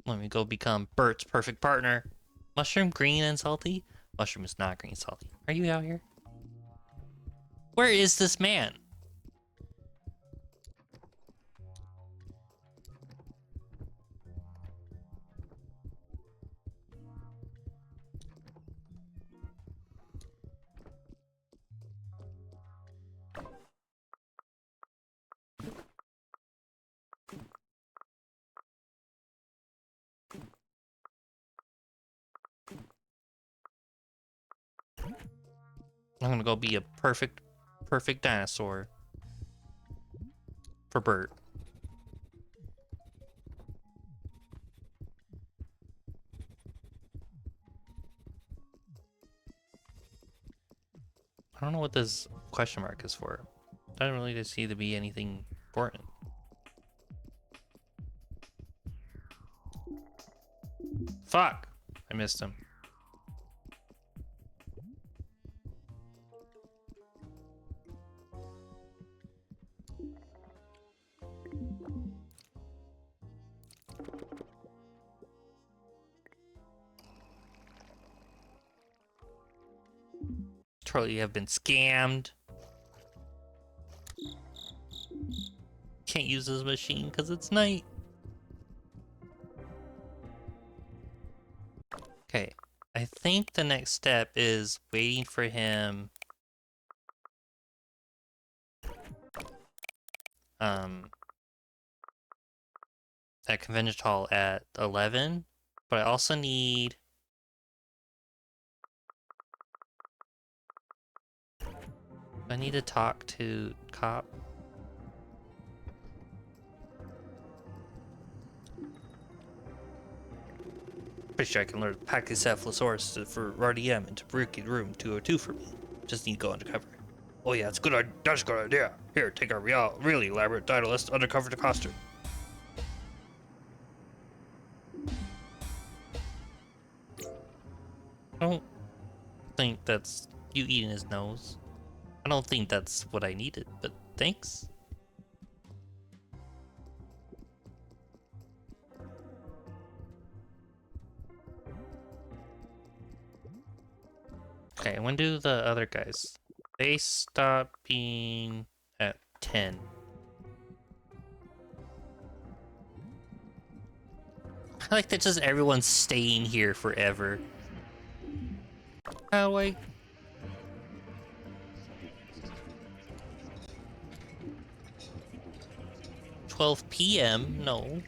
Let me go become Bert's perfect partner. Mushroom green and salty? Mushroom is not green and salty. Are you out here? Where is this man? I'm gonna go be a perfect dinosaur for Bert. I don't know what this question mark is for. Doesn't really seem to be anything important. Fuck! I missed him. Totally have been scammed. Can't use this machine because it's night. Okay, I think the next step is waiting for him. At Convention Hall at 11, but I also need. I need to talk to Cop. Pretty sure I can learn Pachycephalosaurus for RDM into Rookie Room 202 for me. Just need to go undercover. Oh yeah, that's good. That's a good idea. Here, take our really elaborate Daedalus undercover to costume. I don't think that's you eating his nose. I don't think that's what I needed, but thanks. Okay, when do the other guys? They stop being at 10. I like that just everyone's staying here forever. How do I... 12 p.m.? No.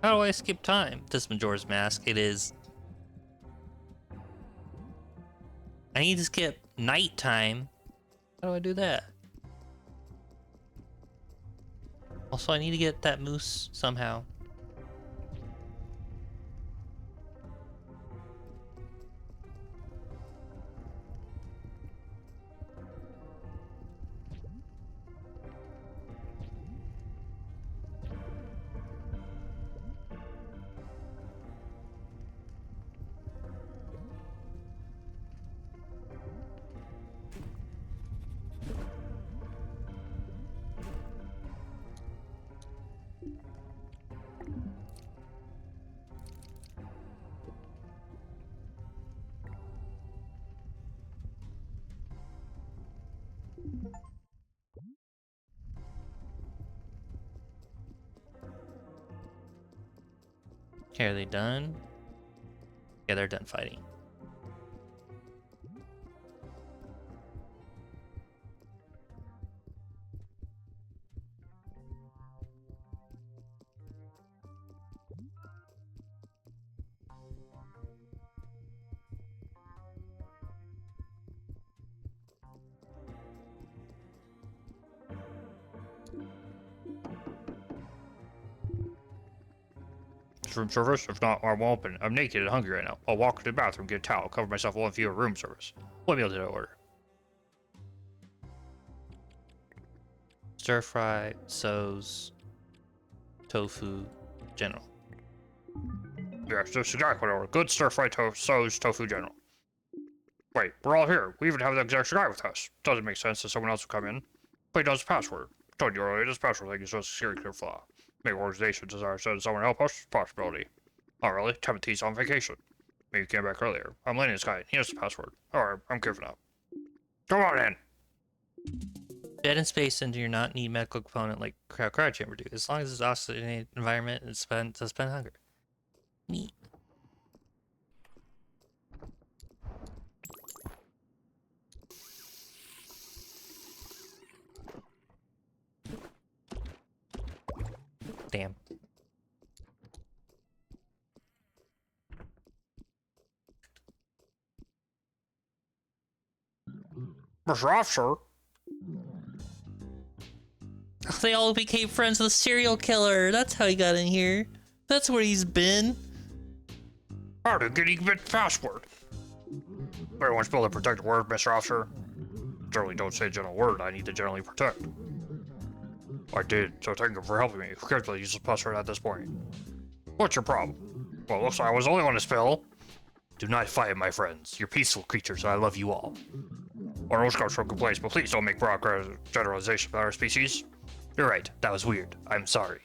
How do I skip time? This Majora's Mask, it is. I need to skip nighttime. How do I do that? Also, I need to get that moose somehow. Okay, are they done? Yeah, they're done fighting. Room service? If not, I'm open. I'm naked and hungry right now. I'll walk to the bathroom, get a towel, cover myself while view room service. What meal did I order? Stir fry, so's, tofu, general. Yes, that's exactly what I ordered. Good stir fry so's tofu general. Wait, we're all here. We even have the exact guy with us. Doesn't make sense that someone else would come in. But that's the password. I told you earlier, this password thing is just a security clear flaw. Maybe organization desires to send someone help us? Possibility. Oh, really? Timothy's on vacation. Maybe he came back earlier. I'm letting this guy. He has the password. Alright, I'm giving up. Come on in. Dead in space and do not need medical component like cryo chamber do, as long as it's oxygenated environment and suspend hunger. Neat. Damn. Mr. Officer. They all became friends with the serial killer. That's how he got in here. That's where he's been. How did he get the password? Everyone spell a protected word, Mr. Officer. Generally don't say a general word I need to generally protect. I did, so thank you for helping me. Carefully use the password at this point. What's your problem? Well, looks like I was the only one to spell. Do not fight, my friends. You're peaceful creatures, and I love you all. Our nose comes from complaints, but please don't make broad generalizations about our species. You're right. That was weird. I'm sorry.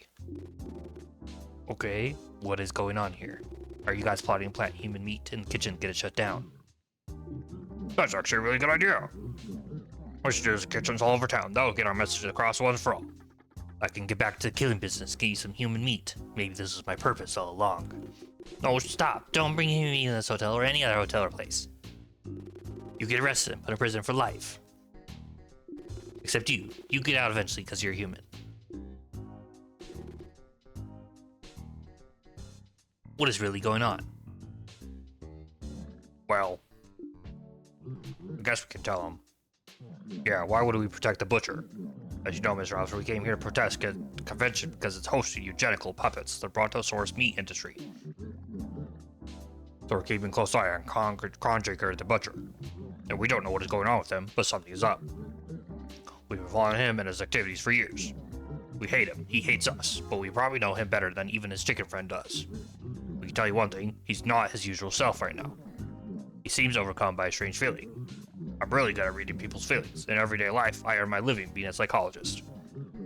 Okay, what is going on here? Are you guys plotting to plant human meat in the kitchen and get it shut down? That's actually a really good idea. We should use kitchens all over town. That'll get our message across once for all. I can get back to the killing business, get you some human meat. Maybe this was my purpose all along. No, stop. Don't bring human meat in this hotel or any other hotel or place. You get arrested and put in prison for life. Except you. You get out eventually because you're human. What is really going on? Well, I guess we can tell them. Yeah, why would we protect the butcher? As you know, Mr. Officer, we came here to protest the convention because it's hosting eugenical puppets, the brontosaurus meat industry. So we're keeping a close eye on Conjaker the butcher. And we don't know what is going on with him, but something is up. We've been following him and his activities for years. We hate him, he hates us, but we probably know him better than even his chicken friend does. We can tell you one thing, he's not his usual self right now. He seems overcome by a strange feeling. I'm really good at reading people's feelings. In everyday life, I earn my living being a psychologist.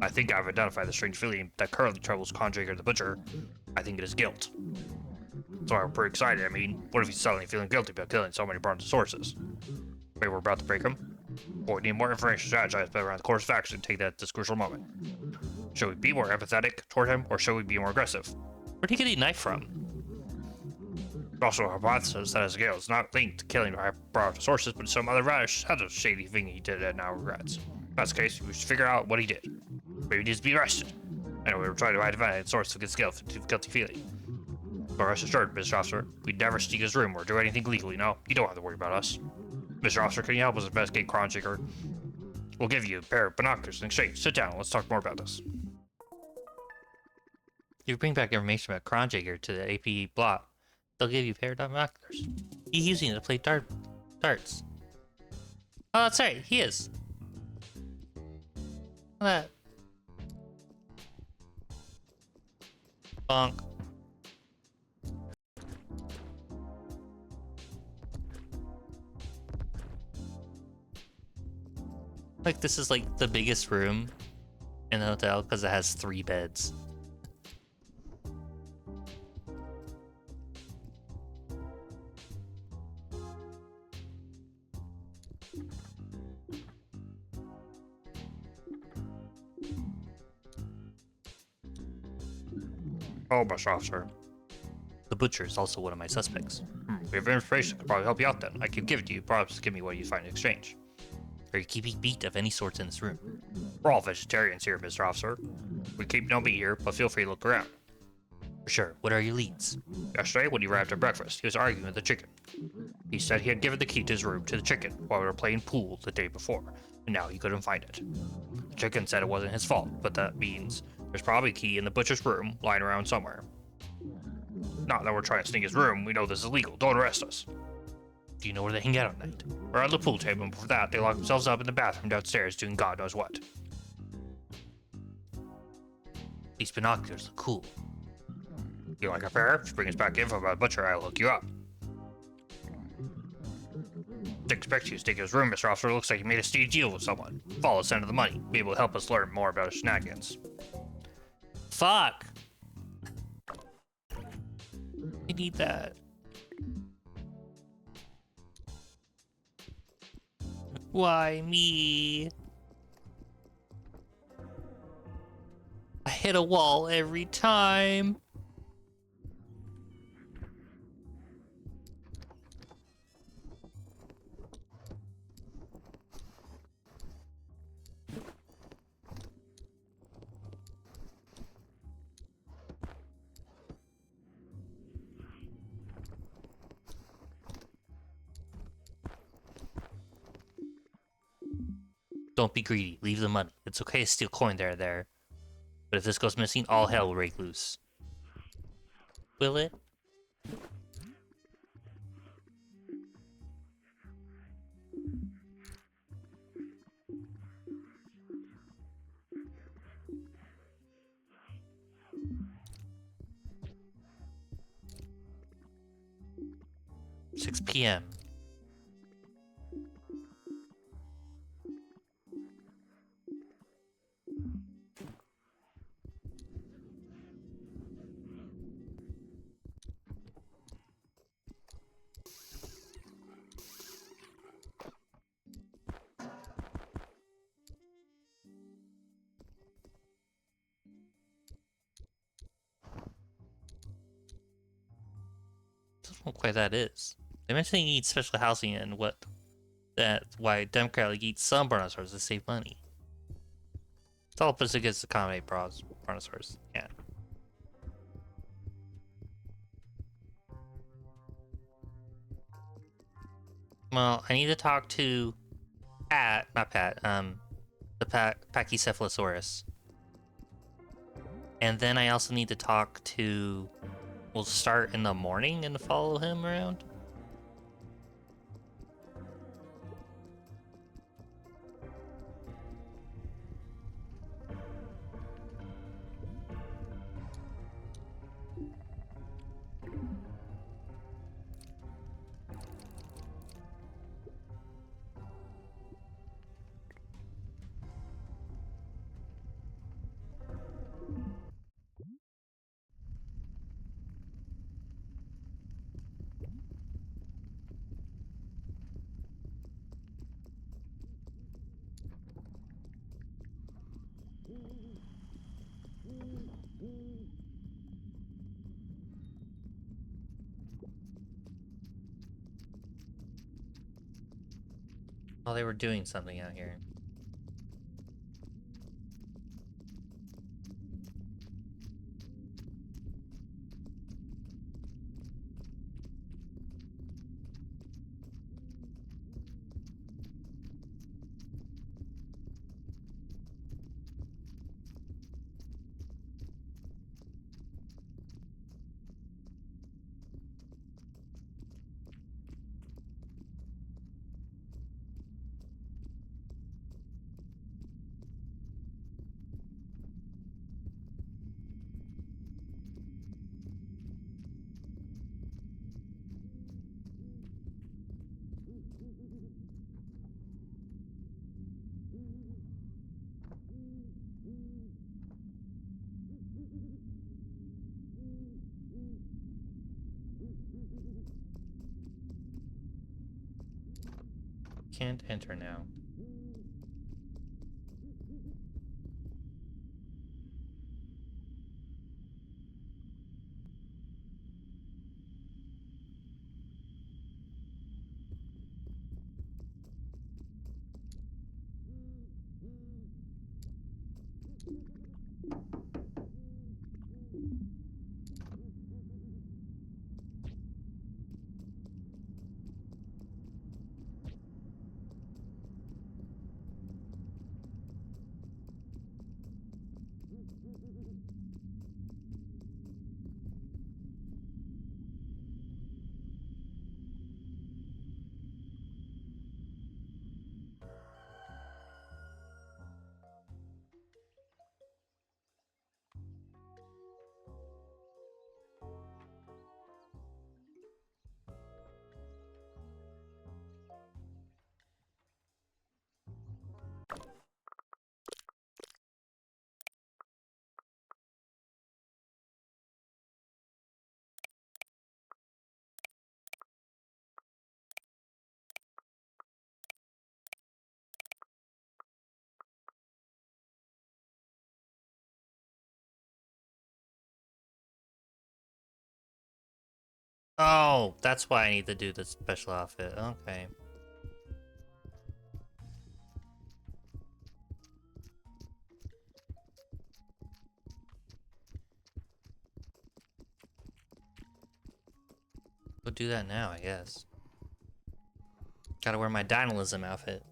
I think I've identified the strange feeling that currently troubles Conjaker the butcher. I think it is guilt. So I'm pretty excited. I mean, what if he's suddenly feeling guilty about killing so many brontosaurus? Maybe we're about to break him? Or we need more information to strategize better around the course of action to take that at this crucial moment. Should we be more empathetic toward him, or should we be more aggressive? Where'd he get a knife from? Also, a hypothesis that his guilt is not linked to killing brontosaurus, but some other rather shady thing he did and now regrets. If that's the case, we should figure out what he did. Maybe he needs to be arrested. Anyway, we were trying to identify the source of his guilty feeling. But rest assured, Mr. Officer, we'd never sneak his room or do anything legally, no? You don't have to worry about us. Mr. Officer, can you help us investigate Conjaker? We'll give you a pair of binoculars in exchange. Sit down, let's talk more about this. You bring back information about Conjaker to the AP block. They'll give you a pair of binoculars. He's using it to play darts. Oh, that's right, he is. Look at that. Bonk. Like, this is like the biggest room in the hotel because it has 3 beds. Oh, Mr. Officer. The butcher is also one of my suspects. We have information that could probably help you out then. I could give it to you, perhaps give me what you find in exchange. Are you keeping meat of any sorts in this room? We're all vegetarians here, Mr. Officer. We keep no meat here, but feel free to look around. For sure. What are your leads? Yesterday, when he arrived at breakfast, he was arguing with the chicken. He said he had given the key to his room to the chicken while we were playing pool the day before, and now he couldn't find it. The chicken said it wasn't his fault, but that means there's probably a key in the butcher's room lying around somewhere. Not that we're trying to sneak his room, we know this is illegal, don't arrest us. Do you know where they hang out at night? We're at the pool table, and before that, they lock themselves up in the bathroom downstairs doing God knows what. These binoculars look cool. You like a pair? If you bring us back info about the butcher, I'll hook you up. expect you to take his room, Mr. Officer. It looks like he made a steady deal with someone. Follow us into the money. Be able to help us learn more about his shenanigans. Fuck. I need that. Why me? I hit a wall every time. Don't be greedy. Leave the money. It's okay to steal coin there. But if this goes missing, all hell will break loose. Will it? Six PM. Don't know why that is. They mentioned you need special housing and that's why Democrat League eats some brontosaurs to save money. It's all puts against the accommodate brontosaurs. Yeah. Well, I need to talk to not Pat, the Pachycephalosaurus. And then I also need to talk to, we'll start in the morning and follow him around. Oh, they were doing something out here. Can't enter now. Oh, that's why I need to do the special outfit. Okay. Go do that now, I guess. Gotta wear my dynamism outfit.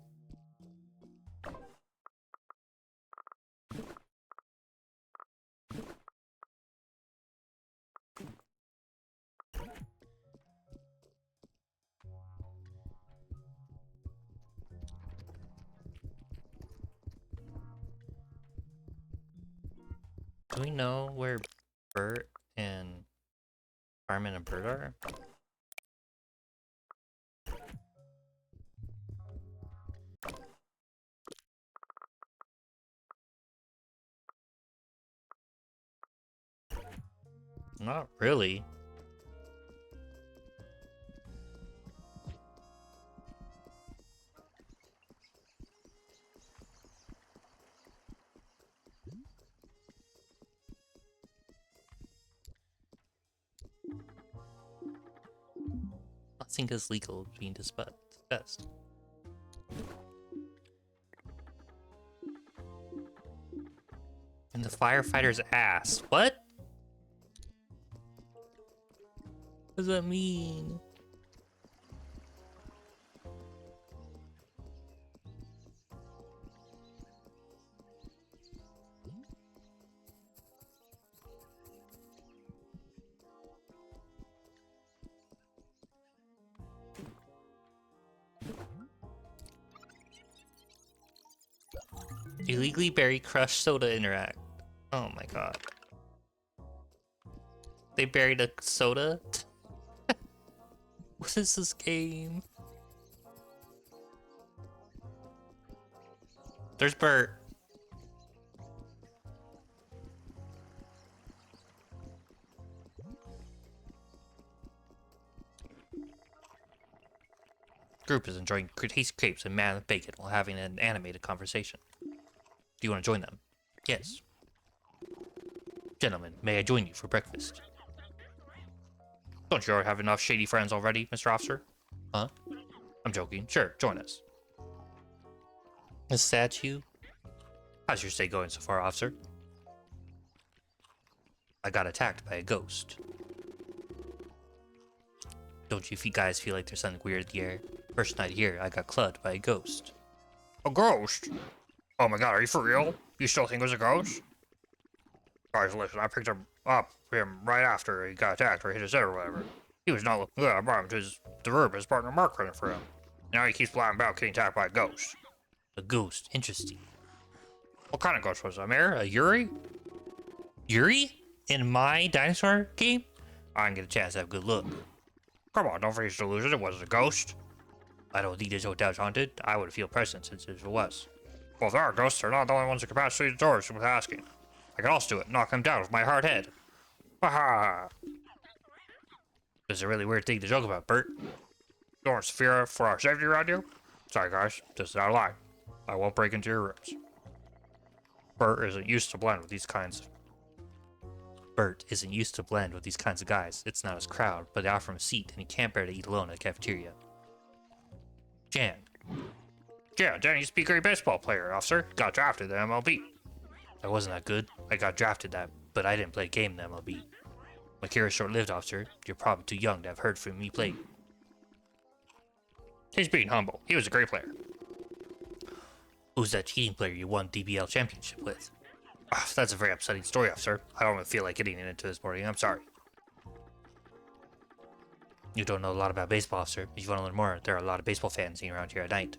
Do we know where Bert and Fireman and Bert are? Not really. Nothing is legal being discussed. And the firefighter's ass. What? What does that mean? Illegally bury crushed soda interact. Oh my god. They buried a soda? What is this game? There's Bert. Group is enjoying tasty crepes and man bacon while having an animated conversation. Do you want to join them? Yes. Gentlemen, may I join you for breakfast? Don't you already have enough shady friends already, Mr. Officer? Huh? I'm joking. Sure, join us. A statue? How's your stay going so far, officer? I got attacked by a ghost. Don't you guys feel like there's something weird in the air? First night here, I got clubbed by a ghost. A ghost? Oh my god, are you for real? You still think it was a ghost? Guys, listen, I picked him up right after he got attacked or hit his head or whatever. He was not looking good. I brought him to the room. His partner Mark running for him. Now he keeps flying about getting attacked by a ghost. A ghost. Interesting. What kind of ghost was it? A Mare? A Yuri? Yuri? In my dinosaur game? I didn't get a chance to have a good look. Come on, don't face delusion. It wasn't a ghost. I don't think this hotel's haunted. I would feel present since it was. Well, if there are ghosts, they're not the only ones that can pass through the doors with asking. I can also do it. Knock him down with my hard head. Ha ha! This is a really weird thing to joke about, Bert. You want fear for our safety around you? Sorry, guys. This is our line. I won't break into your rooms. Bert isn't used to blend with these kinds of... Bert isn't used to blend with these kinds of guys. It's not his crowd, but they offer him a seat, and he can't bear to eat alone at the cafeteria. Jan. Yeah, Danny used to be a great baseball player, officer. Got drafted to the MLB. I wasn't that good. I got drafted that, but I didn't play a game in the MLB. My career's short-lived, officer. You're probably too young to have heard from me play. He's being humble. He was a great player. Who's that cheating player you won DBL championship with? That's a very upsetting story, officer. I don't even feel like getting into this morning. I'm sorry. You don't know a lot about baseball, officer. If you want to learn more, there are a lot of baseball fans sitting around here at night.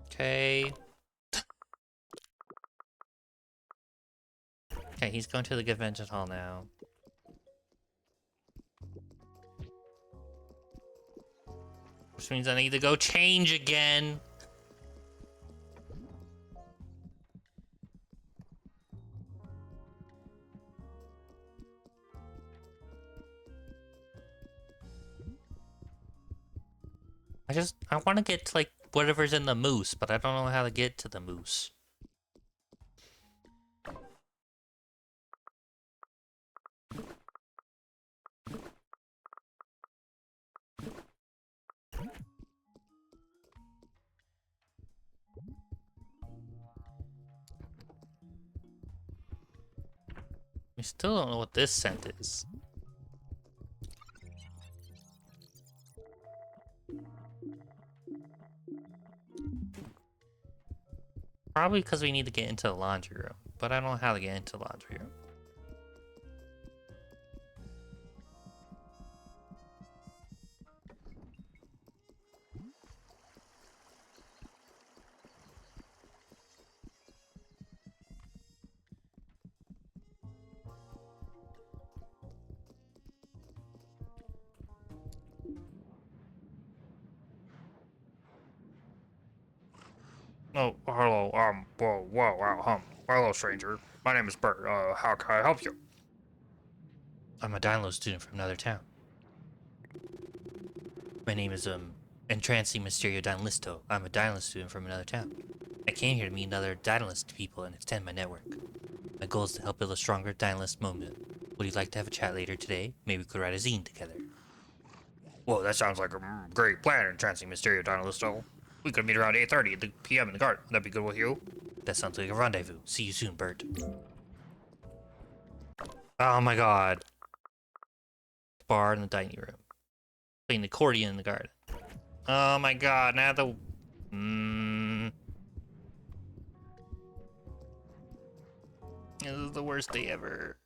Okay. Okay, he's going to the convention hall now. Which means I need to go change again. I want to get to, like, whatever's in the moose, but I don't know how to get to the moose. We still don't know what this scent is. Probably because we need to get into the laundry room, but I don't know how to get into the laundry room. Oh, hello, wow, hello, stranger. My name is Bert. How can I help you? I'm a Dino student from another town. My name is, Entrancing Mysterio Dinalisto. I'm a Dino student from another town. I came here to meet other Dinalist people and extend my network. My goal is to help build a stronger Dinalist movement. Would you like to have a chat later today? Maybe we could write a zine together. Whoa, that sounds like a great plan, Entrancing Mysterio Dinalisto. We could meet around 8:30 p.m. in the garden. That'd be good with you? That sounds like a rendezvous. See you soon, Bert. Oh my god. Bar in the dining room. Playing the accordion in the garden. Oh my god, now the... This is the worst day ever.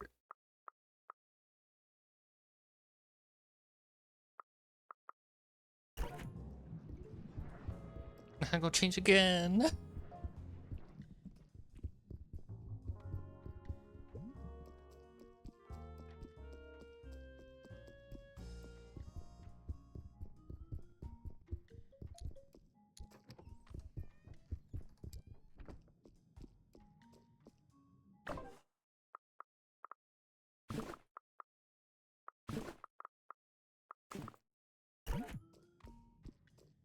I'm gonna change again.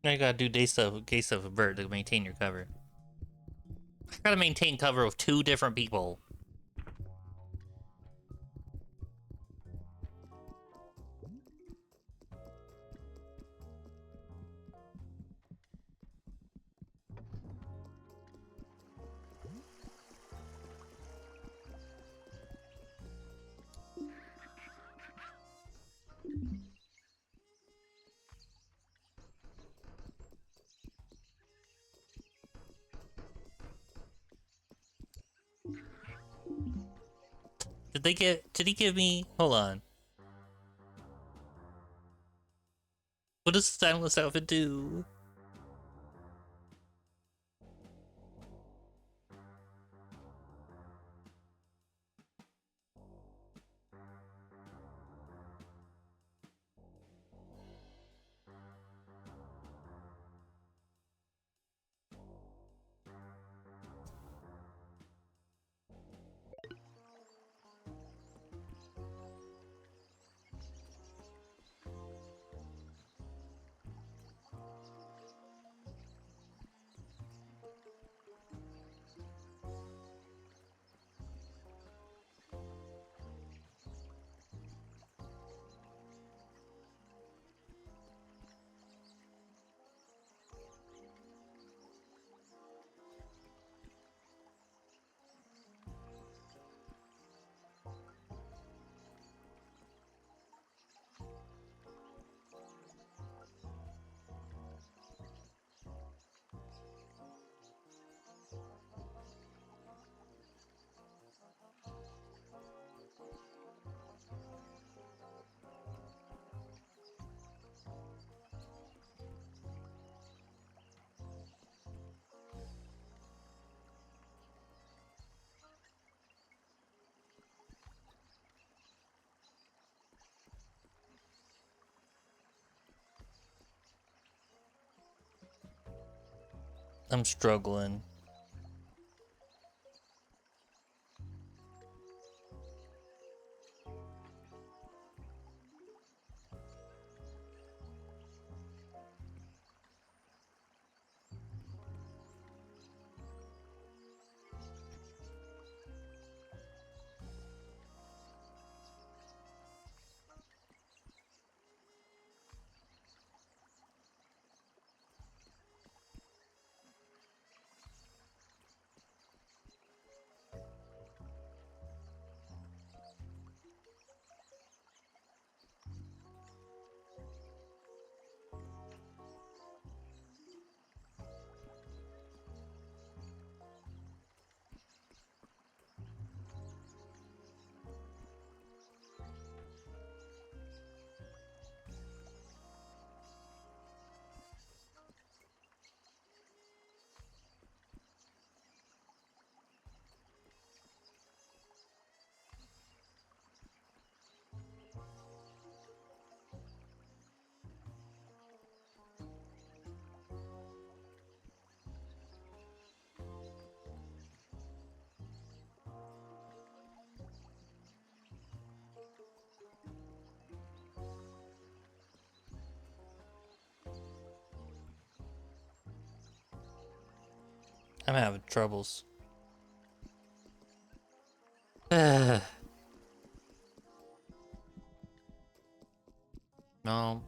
Now you gotta do day stuff with Bert to maintain your cover. I gotta maintain cover with 2 different people. Did he give me, hold on. What does the stylist outfit do? I'm struggling. I'm having troubles. No.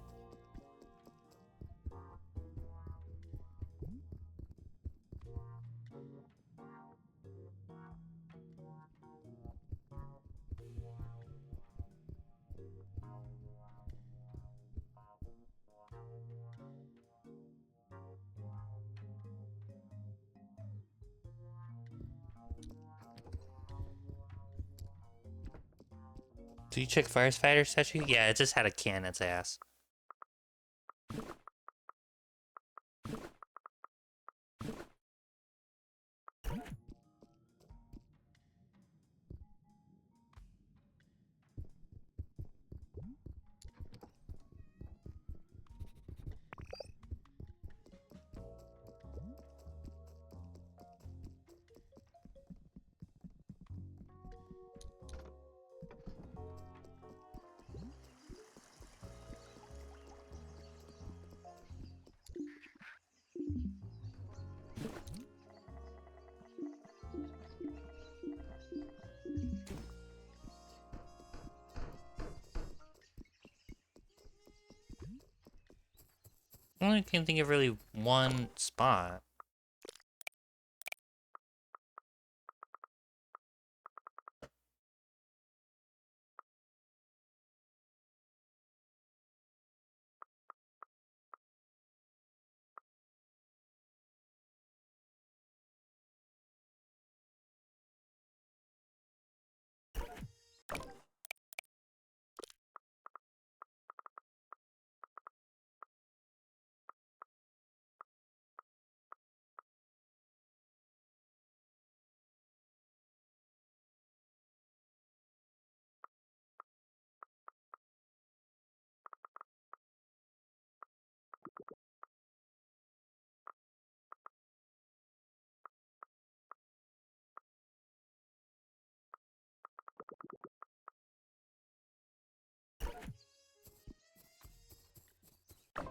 Did you check Firefighter statue? Yeah, it just had a can in its ass. I only can think of really one spot.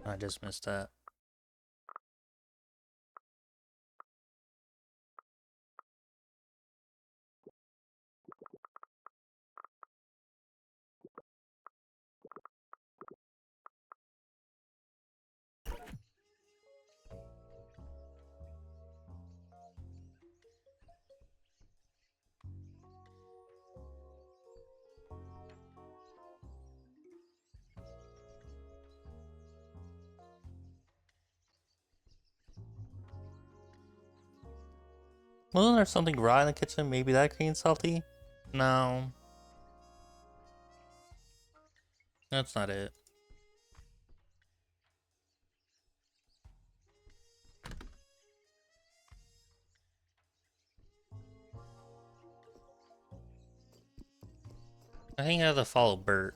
I just missed that. Wasn't there something raw in the kitchen? Maybe that green salty? No. That's not it. I think I have to follow Bert.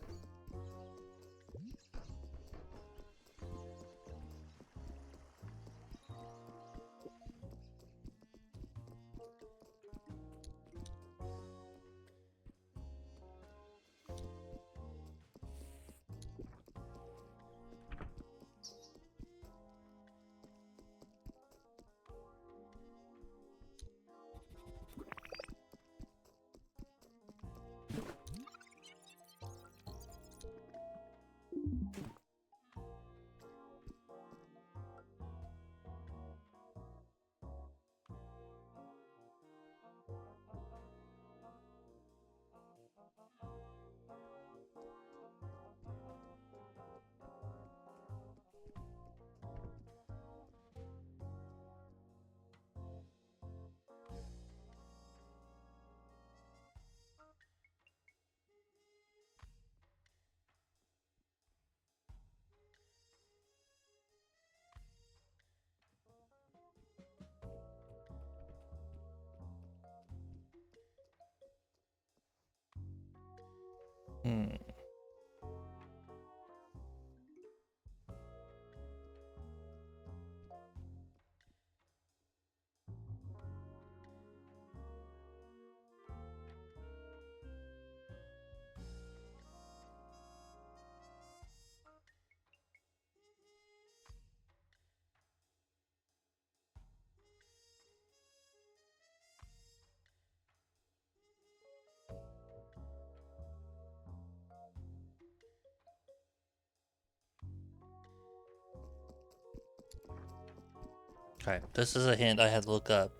Okay, this is a hint I had to look up.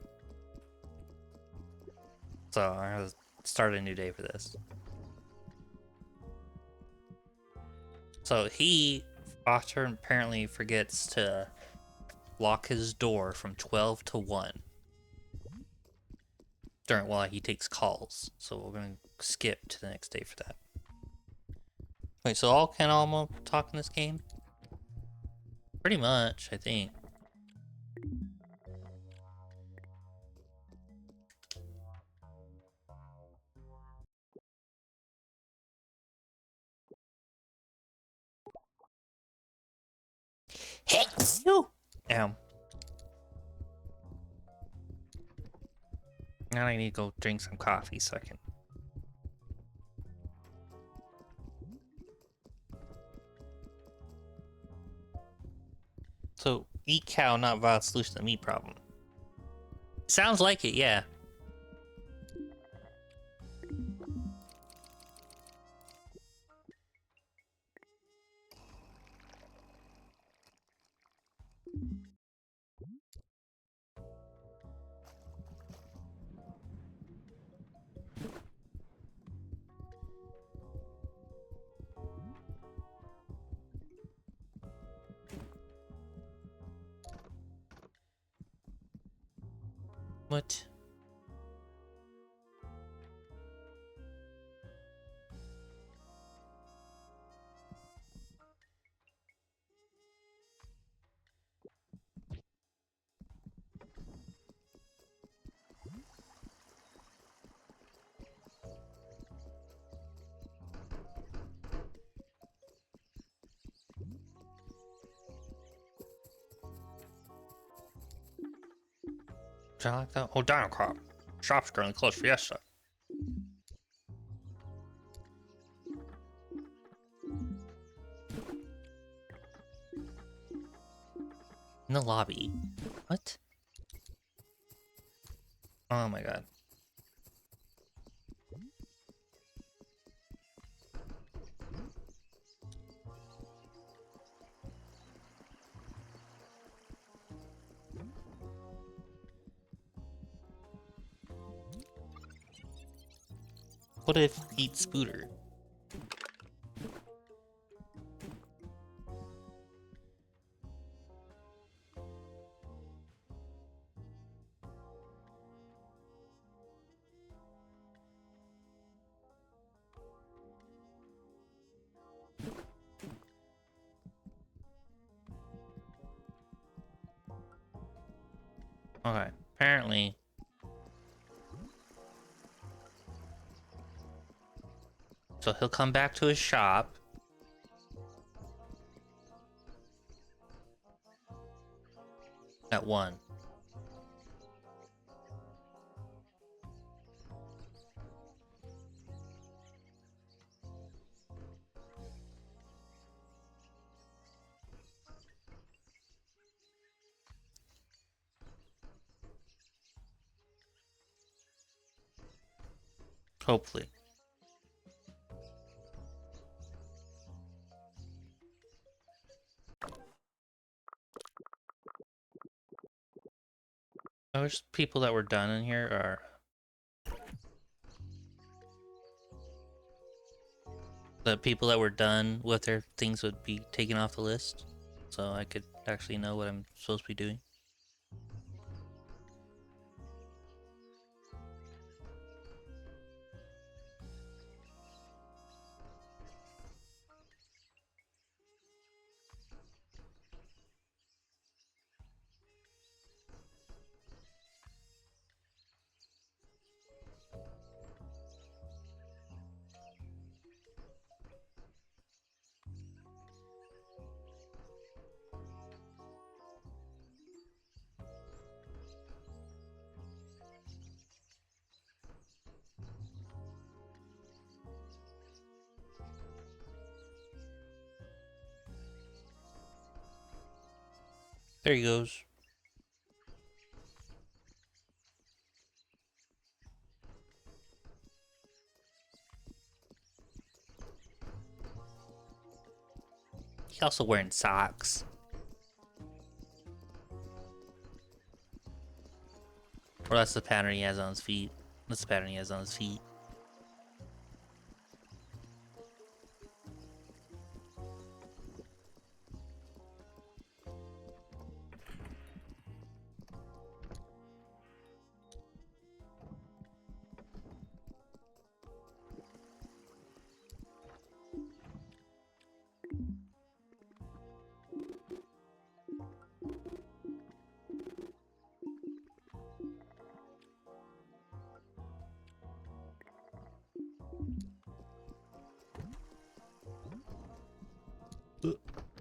So I'm gonna start a new day for this. So he often apparently forgets to lock his door from 12 to 1 during while he takes calls. So we're gonna skip to the next day for that. Wait, so all can Alma talk in this game? Pretty much, I think. Hey, you! Now I need to go drink some coffee so I can. So, eat cow, not violent solution to the meat problem. Sounds like it, yeah. What? Do I like that? Oh, Dinocop. Shop's currently closed for yesterday. In the lobby. What? Oh my god. What if eat Scooter? Okay, apparently. So he'll come back to his shop. At 1. Hopefully. I wish people that were done in here are. The people that were done with their things would be taken off the list. So I could actually know what I'm supposed to be doing. There he goes. He's also wearing socks. Or that's the pattern he has on his feet. That's the pattern he has on his feet.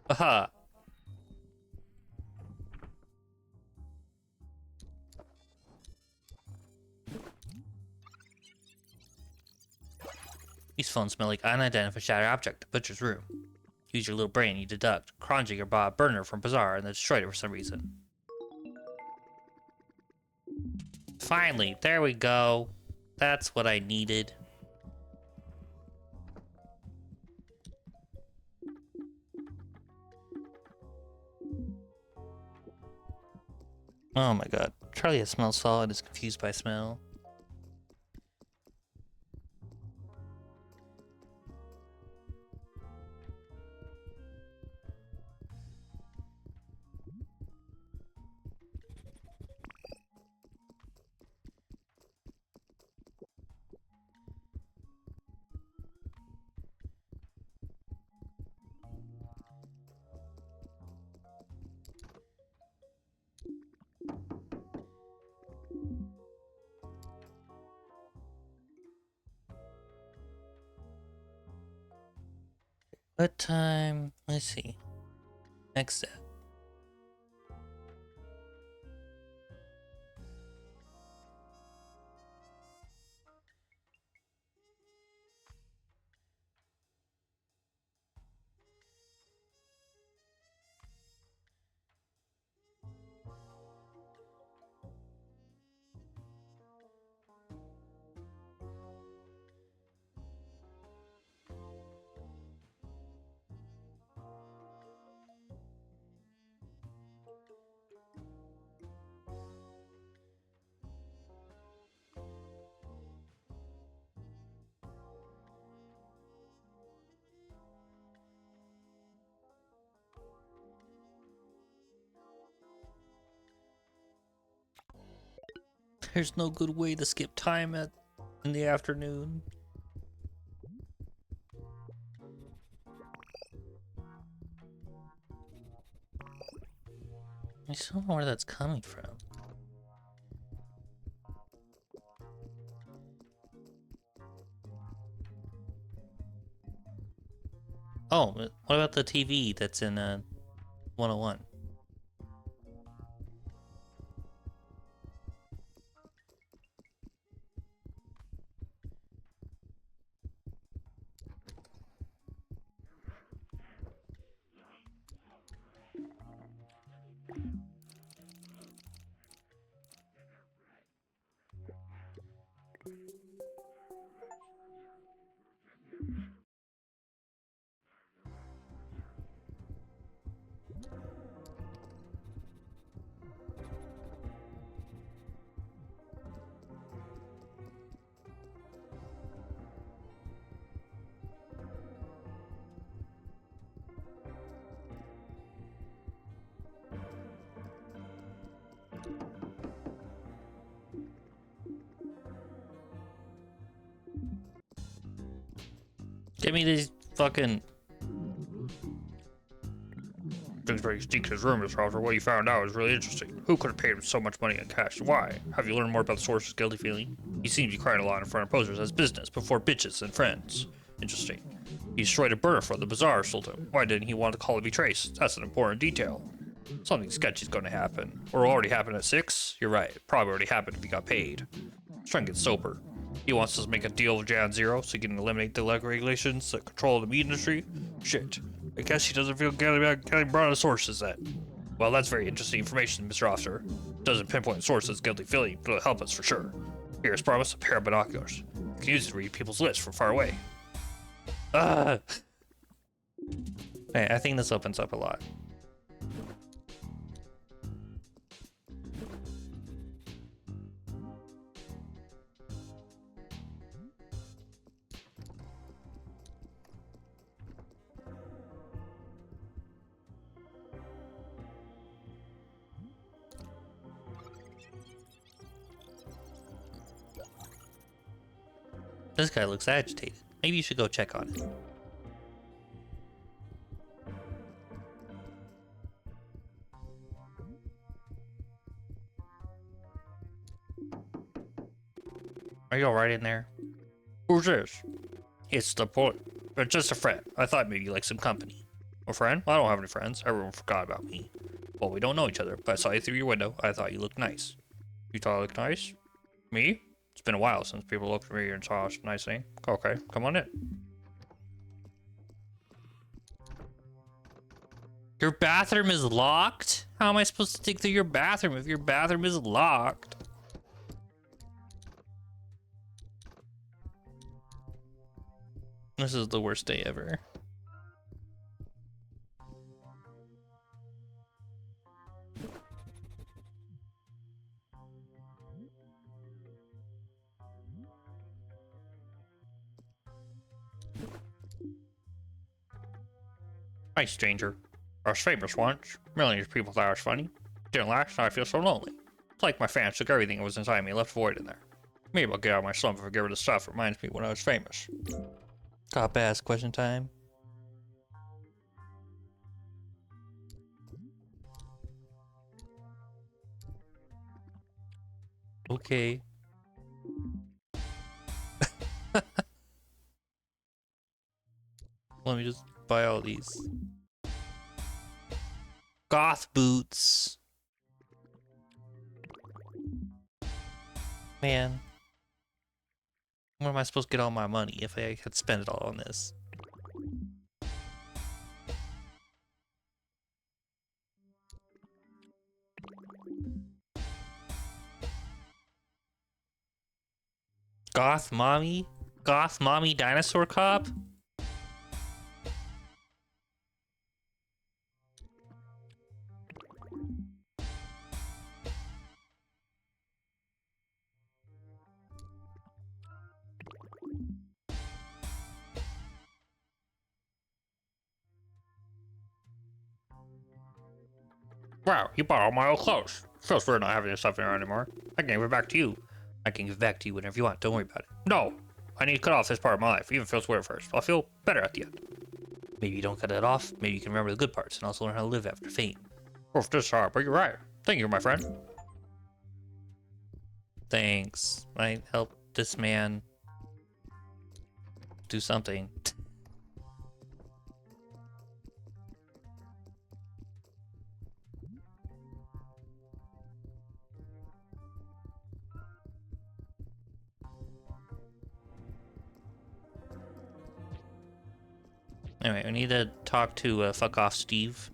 Aha! These phones smell like unidentified shattered object. The butcher's room. Use your little brain, you deduct. Kronjiger bought a burner from Bazaar and then destroyed it for some reason. Finally, there we go. That's what I needed. Oh my god. Charlie has smelled solid, is confused by smell. What time? Let's see. Next step. There's no good way to skip time in the afternoon. I still don't know where that's coming from. Oh, what about the TV that's in 101? Give me these fucking... Things very sneaks his room, Mr. Officer. What you found out is really interesting. Who could have paid him so much money in cash? Why? Have you learned more about the source of his guilty feeling? He seems to be crying a lot in front of posers as business, before bitches and friends. Interesting. He destroyed a burner for the bazaar sold him. Why didn't he want the call to be traced? That's an important detail. Something sketchy is going to happen. Or already happened at 6? You're right. It probably already happened if he got paid. He's trying to get sober. He wants us to make a deal with Jan Zero so he can eliminate the leg regulations that control the meat industry? Shit. I guess he doesn't feel good about getting brontosaurus then. Well, that's very interesting information, Mr. Officer. Doesn't pinpoint the source of his guilty feeling, but it'll help us for sure. Here, as promised, a pair of binoculars. You can use it to read people's lists from far away. Hey, I think this opens up a lot. This guy looks agitated. Maybe you should go check on it. Are you alright in there? Who's this? It's the boy. It's just a friend. I thought maybe you like some company. A friend? I don't have any friends. Everyone forgot about me. Well, we don't know each other, but I saw you through your window. I thought you looked nice. You thought I looked nice? Me? It's been a while since people looked at me and saw us nice thing. Okay, come on in. Your bathroom is locked? How am I supposed to dig through your bathroom if your bathroom is locked? This is the worst day ever. Hi, stranger. I was famous once. Millions of people thought I was funny. Didn't last, now I feel so lonely. It's like my fans took everything that was inside me and left void in there. Maybe I'll get out of my slump and get rid of stuff that reminds me when I was famous. Cop ass question time. Okay. Let me just buy all these. Goth boots. Man. Where am I supposed to get all my money if I could spend it all on this? Goth mommy? Goth mommy dinosaur cop? Wow, you bought all my old clothes. Feels weird not having this stuff in here anymore. I can give it back to you. I can give it back to you whenever you want. Don't worry about it. No! I need to cut off this part of my life. Even feels weird first. I'll feel better at the end. Maybe you don't cut it off. Maybe you can remember the good parts and also learn how to live after fame. Oof, this is hard, but you're right. Thank you, my friend. Thanks. I helped this man do something. Anyway, we need to talk to fuck off Steve.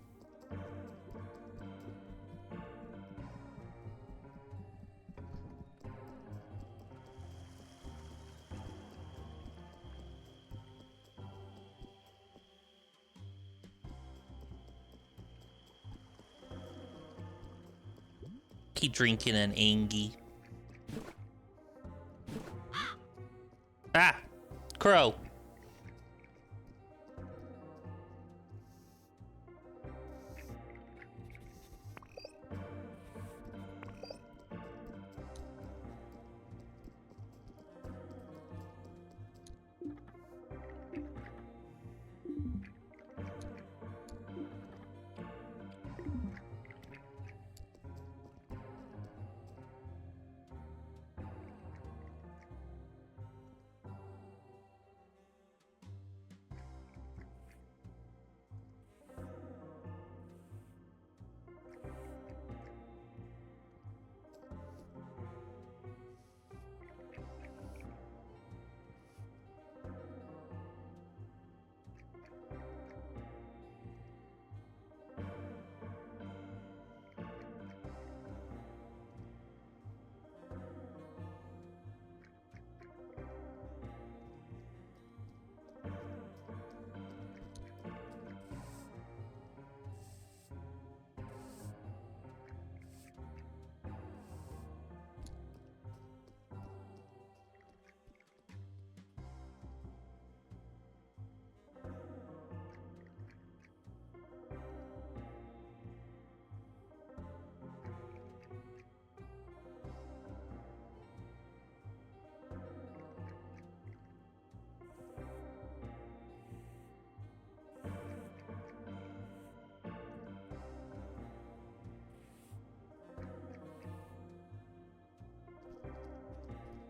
Keep drinking an Angie. Ah! Crow!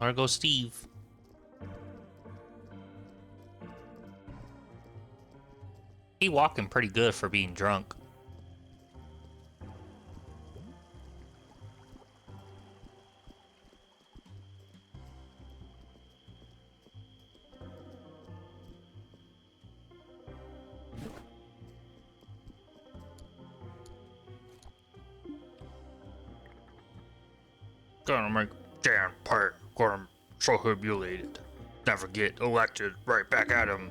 There goes Steve. He walking pretty good for being drunk. Gonna make Dan pay. Gonna so humiliated. Never get elected. Right back at him.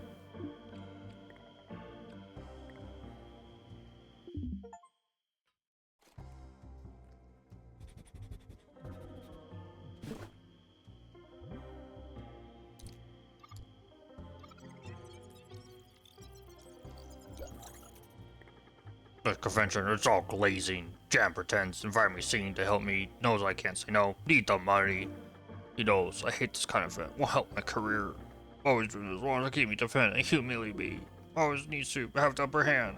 This convention, it's all glazing. Jan pretends, invite me singing to help me, knows I can't say no, need the money. He knows I hate this kind of event, will help my career. Always do this, want to keep me defend and humiliate me. Always needs to have the upper hand.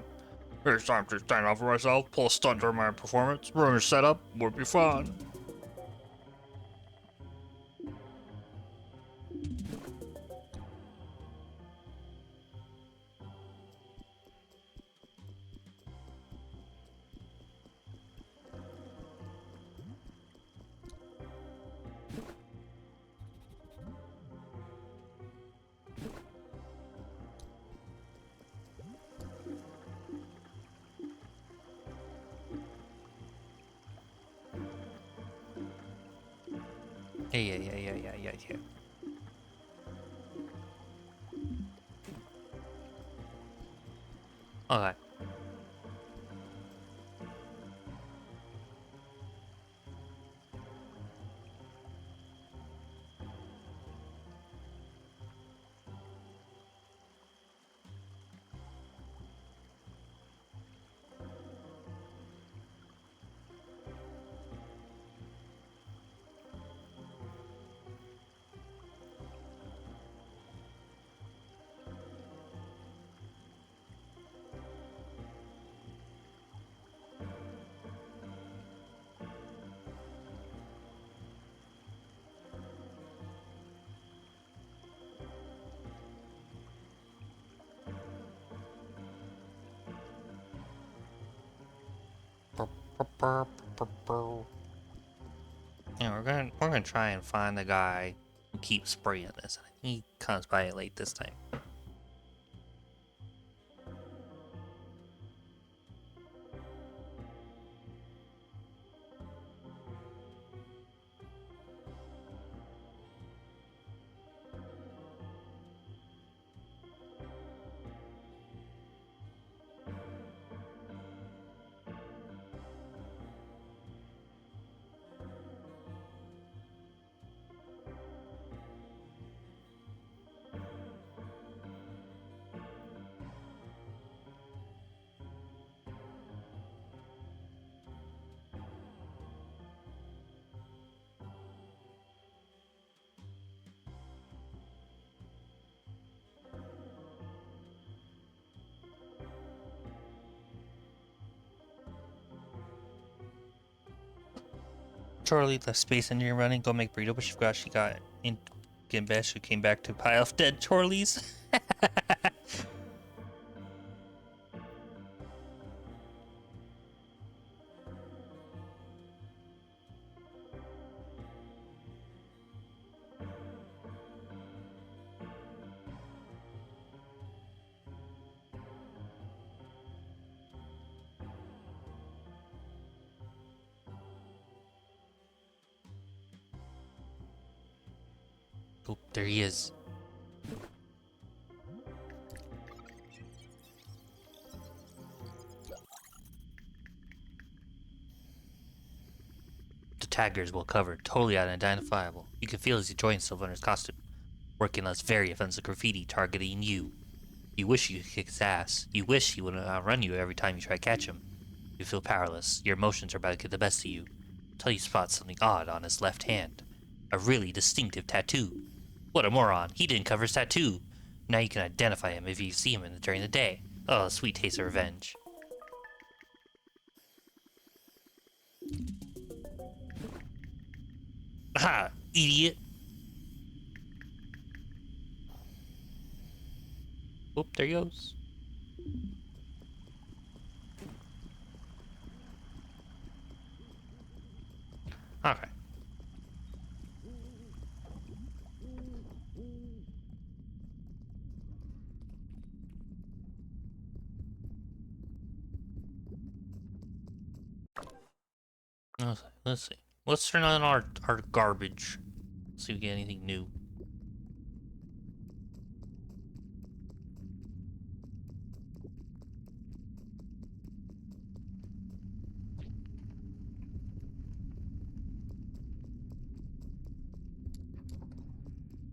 Here's time to stand up for myself, pull a stunt during my performance, ruin a setup, would be fun. Yeah. Okay. Yeah, we're gonna try and find the guy who keeps spraying this. He comes by late this time. Charlie left Space Engineer running, go make burrito, but she forgot she got in getting bad. She came back to pile of dead Charlies. Oh, there he is. The tagger is well covered, totally unidentifiable. You can feel his joints still under his costume, working on this very offensive graffiti targeting you. You wish you could kick his ass. You wish he wouldn't outrun you every time you try to catch him. You feel powerless. Your emotions are about to get the best of you. Until you spot something odd on his left hand. A really distinctive tattoo. What a moron. He didn't cover his tattoo. Now you can identify him if you see him during the day. Oh, sweet taste of revenge. Ha! Idiot! Oop, there he goes. Okay. Let's see. Let's turn on our garbage. See if we get anything new.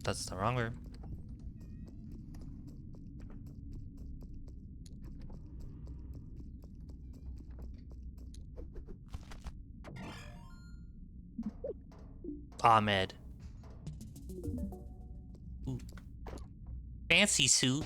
That's the wrong room. Ahmed. Ooh. Fancy suit.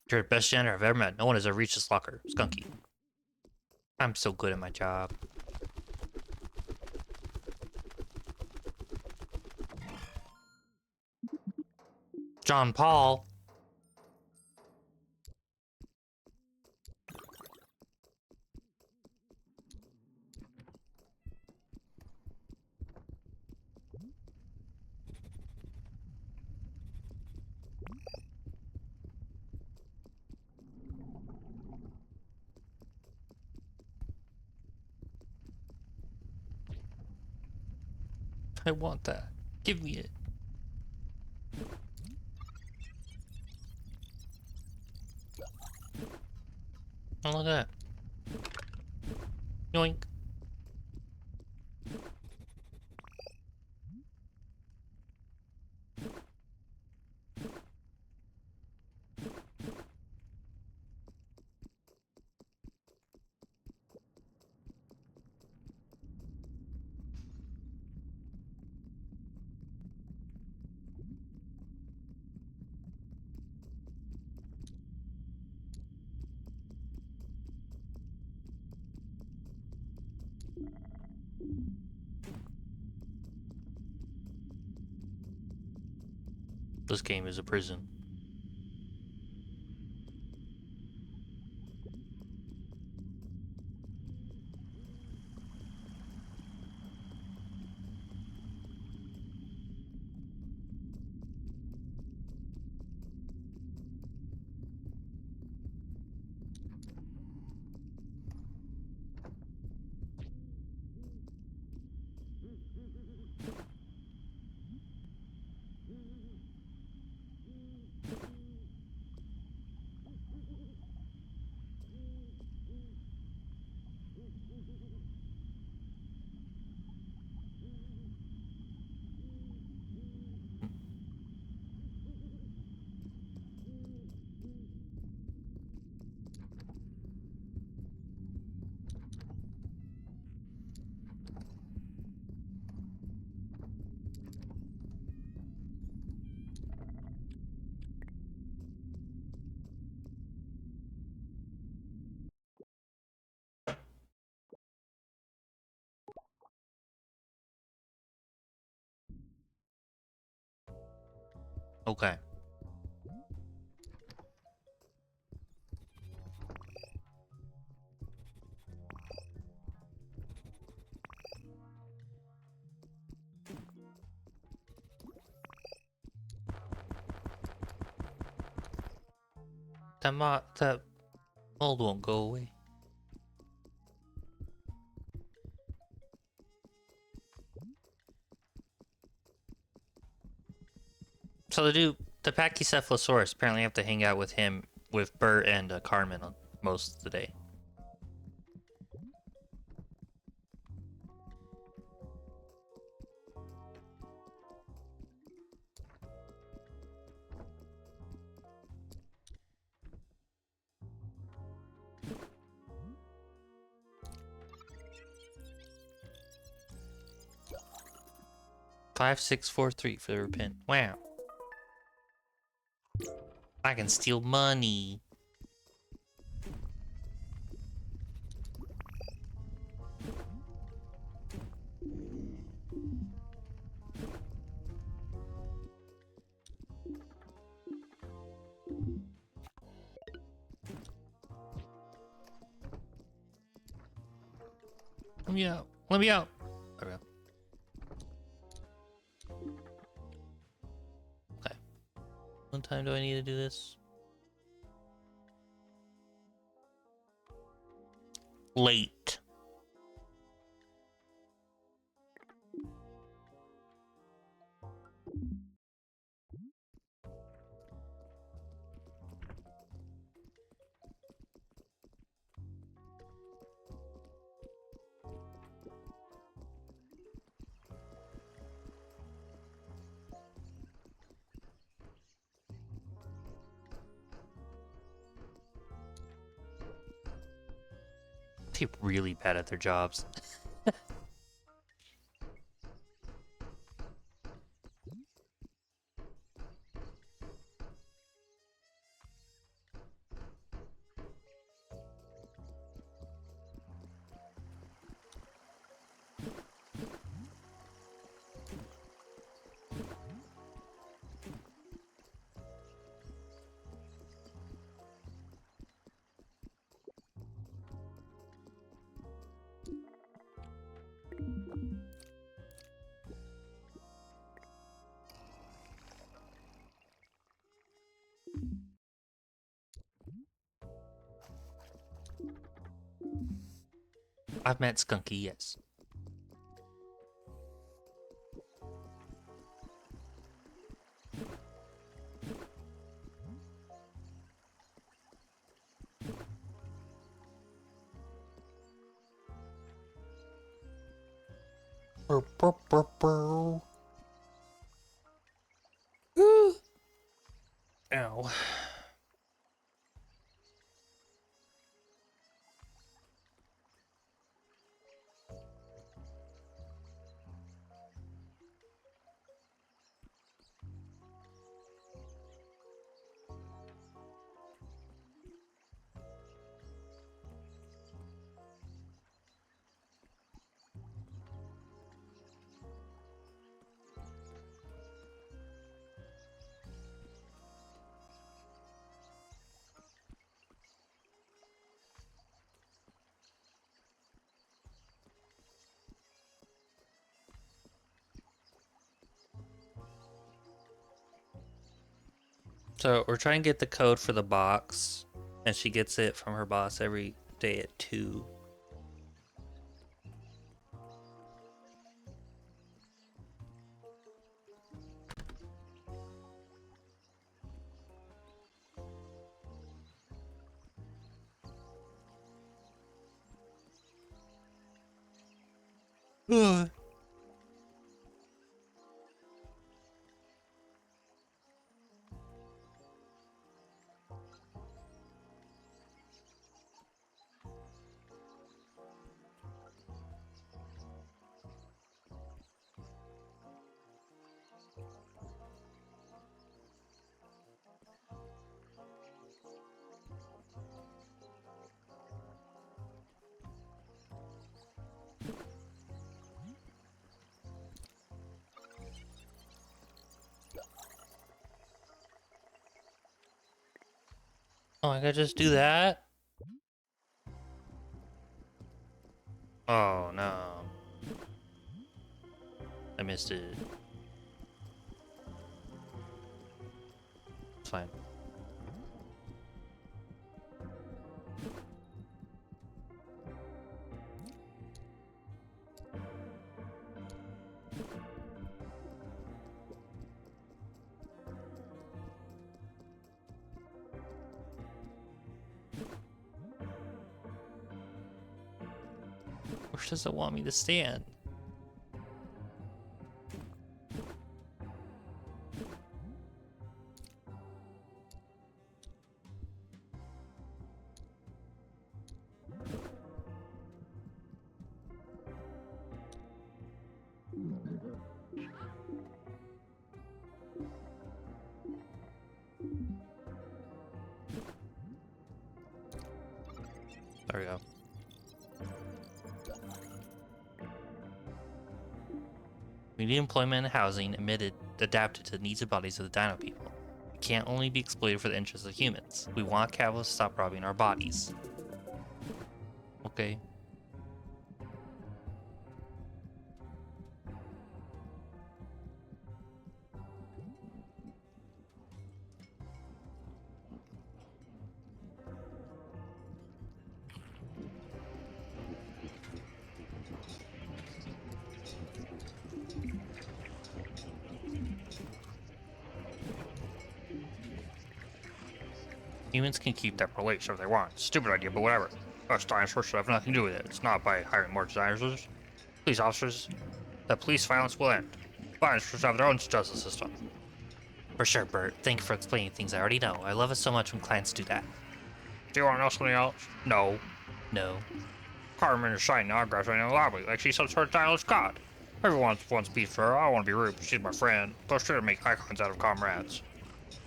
You're the best janitor I've ever met. No one has ever reached this locker. Skunky. I'm so good at my job. John Paul. I want that. Give me it. Oh, look at that. Yoink. This game is a prison. Okay. That mold won't go away. So the Pachycephalosaurus, apparently have to hang out with him, with Bert and Carmen on most of the day. Five, 6, 4, 3 for the repent. Wow. I can steal money. Let me out. Let me out. There we go. Okay. What time do I need to do this? Late. They're really bad at their jobs. I've met Skunky, yes. Ow. So we're trying to get the code for the box, and she gets it from her boss every day at 2. Ugh. Oh, I gotta just do that? Oh no. I missed it. It's fine. Where does it want me to stand? There we go. We need employment and housing adapted to the needs and bodies of the Dino people. We can't only be exploited for the interests of humans. We want capitalists to stop robbing our bodies. Okay. Humans can keep that police if they want. Stupid idea, but whatever. Us dinosaurs should have nothing to do with it. It's not by hiring more dinosaurs. Police officers, that police violence will end. Dinosaurs have their own justice system. For sure, Bert. Thank you for explaining things I already know. I love it so much when clients do that. Do you want to know something else? No. No. Carmen is signing autographs right in the lobby, like she's some sort of tireless god. Everyone wants beef for her. I don't want to be rude, but she's my friend. They're sure to make icons out of comrades.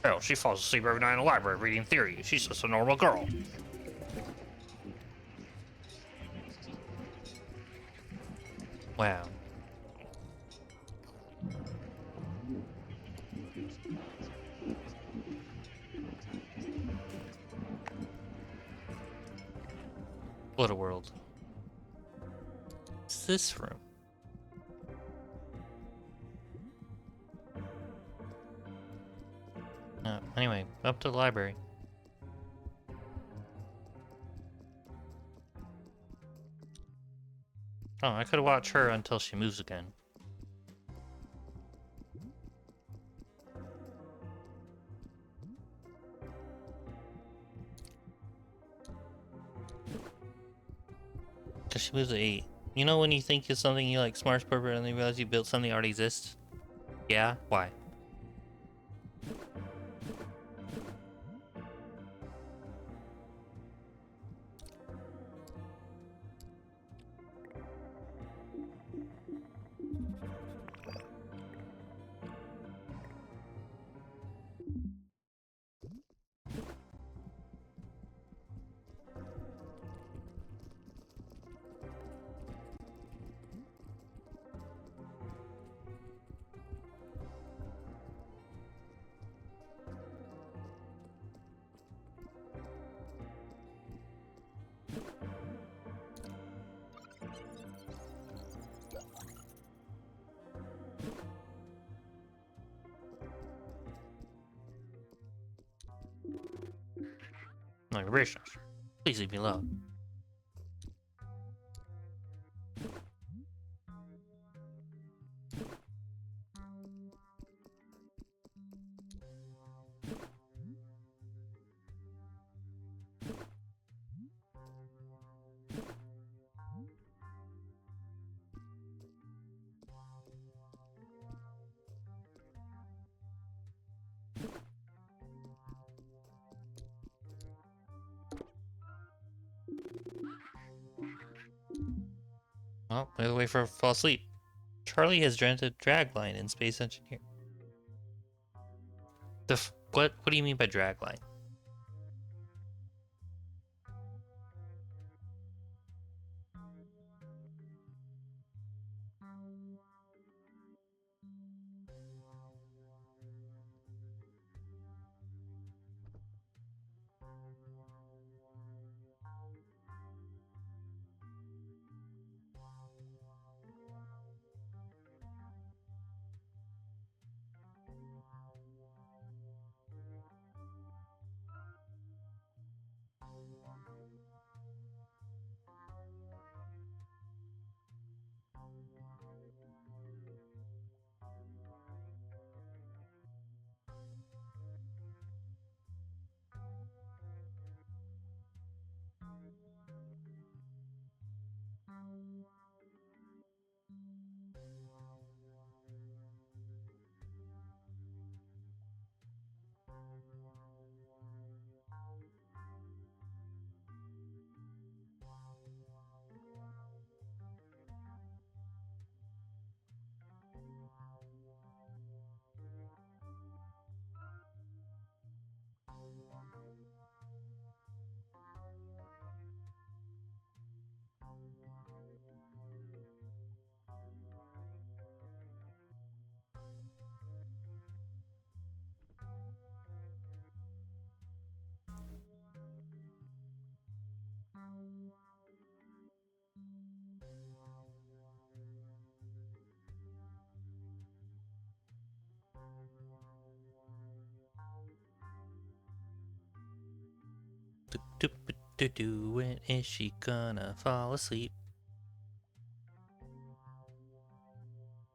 Hell, she falls asleep every night in the library reading theory. She's just a normal girl. Wow. What a world. What's this room? Anyway, up to the library. Oh, I could watch her until she moves again. Cause she moves at 8. You know when you think it's something you like smart purpose and then you realize you built something that already exists? Yeah? Why? Like British. Please leave me alone. Well, by the way for fall asleep. Charlie has dreamt a dragline in Space Engineer. What do you mean by dragline? When is she gonna fall asleep?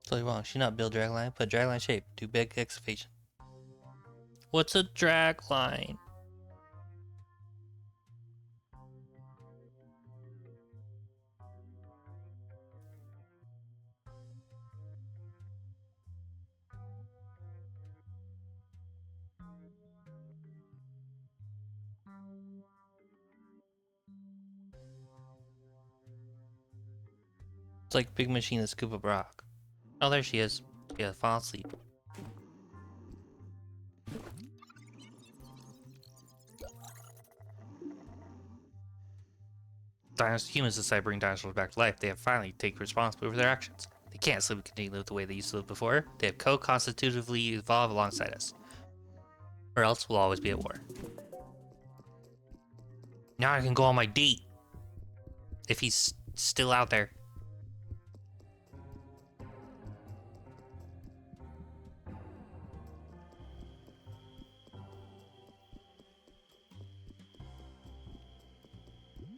Totally wrong. She not build dragline, but dragline shape. Do big excavation. What's a dragline? It's like Big Machine to scoop up rock. Oh, there she is. Yeah, fall asleep. Humans decide to bring dinosaurs back to life. They have finally taken responsibility for their actions. They can't simply continue to live the way they used to live before. They have co-constitutively evolved alongside us. Or else we'll always be at war. Now I can go on my date. If he's still out there.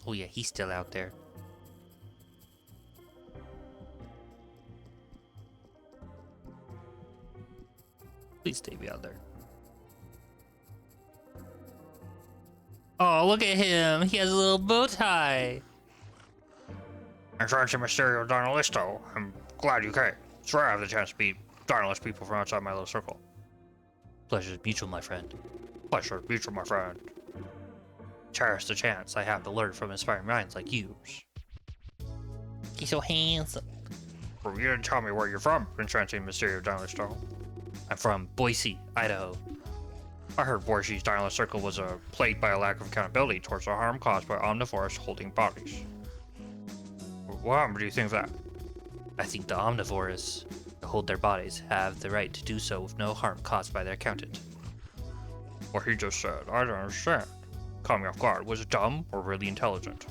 Oh yeah, he's still out there. Please stay me out there. Oh, look at him. He has a little bow tie. Excellency Mysterio Donalisto, I'm glad you came. It's rare I have the chance to meet Dinolist people from outside my little circle. Pleasure's mutual, my friend. Pleasure, mutual, my friend. Cherish the chance I have to learn from inspiring minds like yours. He's so handsome. Well, you didn't tell me where you're from, Excellency Mysterio Donalisto. I'm from Boise, Idaho. I heard Boise's Dinolist circle was plagued by a lack of accountability towards the harm caused by omnivores holding bodies. What do you think of that? I think the omnivores who hold their bodies have the right to do so with no harm caused by their accountant. What he just said, I don't understand. Caught me off guard. Was it dumb or really intelligent?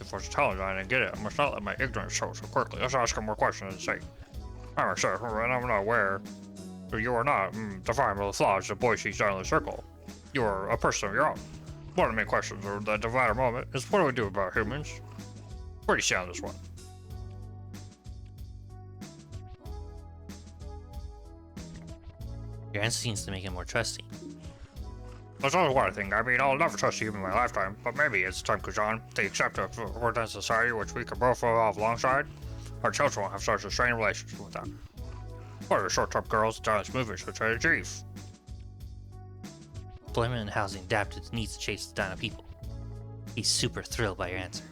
If it was intelligent, I didn't get it. I must not let my ignorance show so quickly. Let's ask him more questions and say, I'm a sheriff, and I'm not aware. You are not defined by the flaws of Boise's Dinolist circle. You are a person of your own. One of the main questions of the divider moment is what do we do about humans? Pretty sound this one. Your answer seems to make him more trusting. That's always what I think. I mean, I'll never trust you in my lifetime, but maybe as time goes on, they accept a organized society which we can both evolve alongside. Our children will have such a strained relationship with them. What are the short-term goals the Dinolist movement should try to achieve? Employment and housing adapted to the needs to chase the Dino people. He's super thrilled by your answer.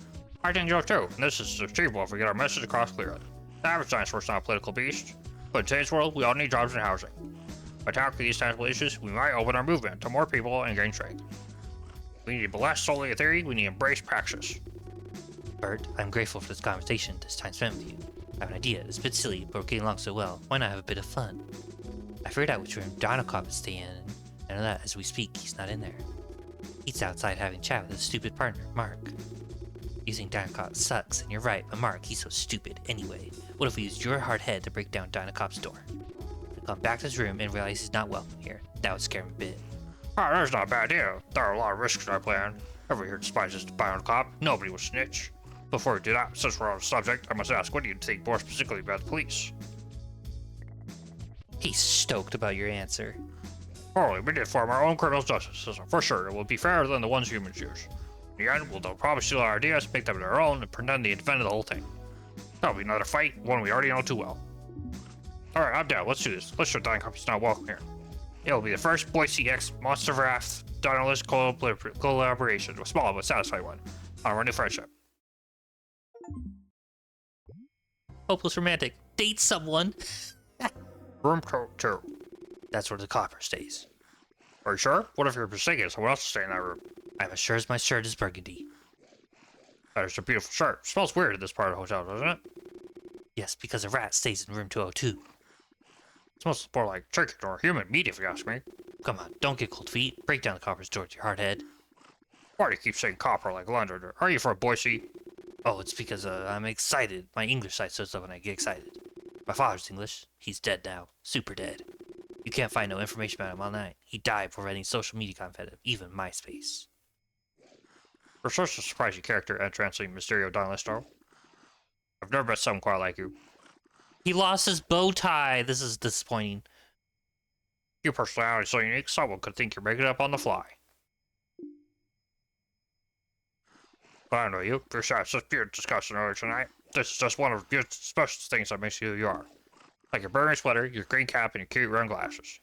I think so too, and this is achievable if we get our message across clearly. The average dinosaur is not a political beast, but in today's world, we all need jobs and housing. By tackling these tangible issues, we might open our movement to more people and gain strength. We need to be less solely a theory, we need to embrace praxis. Bert, I'm grateful for this conversation, this time spent with you. I have an idea, it's a bit silly, but we're getting along so well, why not have a bit of fun? I figured out which room Dinocop is staying in, and I know that as we speak, he's not in there. He's outside having a chat with his stupid partner, Mark. Using Dinocop sucks, and you're right, but Mark, he's so stupid anyway. What if we used your hard head to break down Dinocop's door? I've gone back to his room and realized he's not welcome here. That would scare him a bit. Oh, that's not a bad idea. There are a lot of risks in our plan. Everyone here despises the Dinocop. Nobody will snitch. Before we do that, since we're on the subject, I must ask, what do you think more specifically about the police? He's stoked about your answer. Totally, we did form our own criminal justice system. For sure, it will be fairer than the ones humans use. In the end, they'll probably steal our ideas, make them their own, and pretend they invented the whole thing. That'll be another fight, one we already know too well. Alright, I'm down. Let's do this. Let's show Dinocop he's not welcome here. It will be the first Boise X Monster Wrath Dinolist collaboration, a small but satisfying one, on our new friendship. Hopeless romantic. Date someone. Room 2. That's where the copper stays. Are you sure? What if you're mistaken? Someone else is staying in that room. I'm as sure as my shirt is burgundy. That is a beautiful shirt. It smells weird in this part of the hotel, doesn't it? Yes, because a rat stays in room 202. It smells more like chicken or human meat, if you ask me. Come on, don't get cold feet. Break down the copper's door with your hard head. Why do you keep saying copper like London? Are you from Boise? Oh, it's because I'm excited. My English side shows up when I get excited. My father's English. He's dead now. Super dead. You can't find no information about him online. He died before any social media content, even MySpace. You're such a surprising character, Entrancing Mysterio Donalisto. I've never met someone quite like you. He lost his bow tie. This is disappointing. Your personality is so unique, someone could think you're making it up on the fly. But I know you. Your side such beautiful discussion earlier tonight. This is just one of the beautiful special things that makes you who you are. Like your burning sweater, your green cap, and your cute round glasses.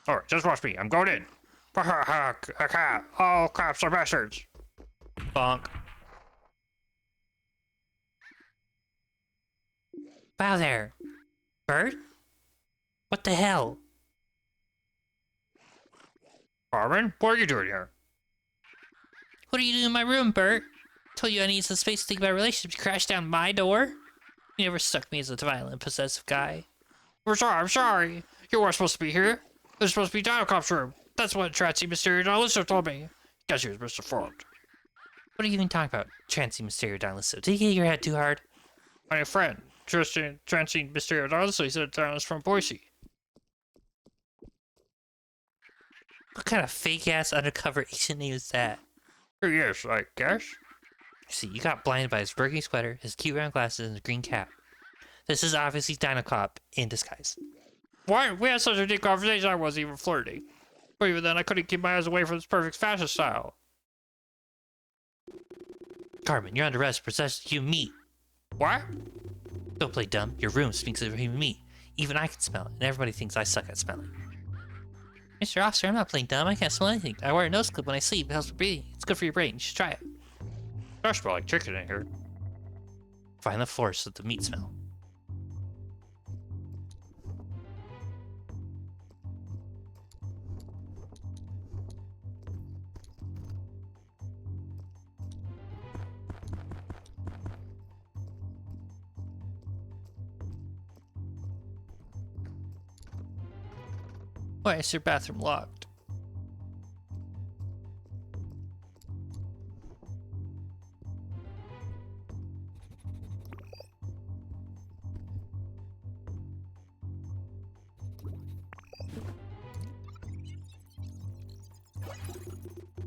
Alright, just watch me. I'm going in. All cops are bastards. Bonk. Wow there. Bert? What the hell? Carmen, what are you doing here? What are you doing in my room, Bert? Told you I need some space to think about relationships. You crashed down my door? You never struck me as a violent, possessive guy. I'm sorry. You weren't supposed to be here. This is supposed to be Dinocop's room. That's what Tracy Mysterio Alyssa told me. Guess he was Mr. Front. What are you even talking about, Transy Mysterio Dinosaur? Did you hit your head too hard? My friend, Tracy Mysterio Alyssa, he said Dinus from Boise. What kind of fake-ass undercover agent name is that? He is, I guess. See, you got blinded by his burgundy sweater, his cute round glasses, and his green cap. This is obviously Dinocop in disguise. Why? We had such a deep conversation, I wasn't even flirting. But even then, I couldn't keep my eyes away from this perfect fashion style. Carmen, you're under arrest for possessing human meat. What? Don't play dumb. Your room stinks of human meat. Even I can smell it, and everybody thinks I suck at smelling. Mr. Officer, I'm not playing dumb. I can't smell anything. I wear a nose clip when I sleep. It helps with breathing. It's good for your brain. You should try it. Does smell like chicken in here. Find the force of the meat smell. Why is your bathroom locked?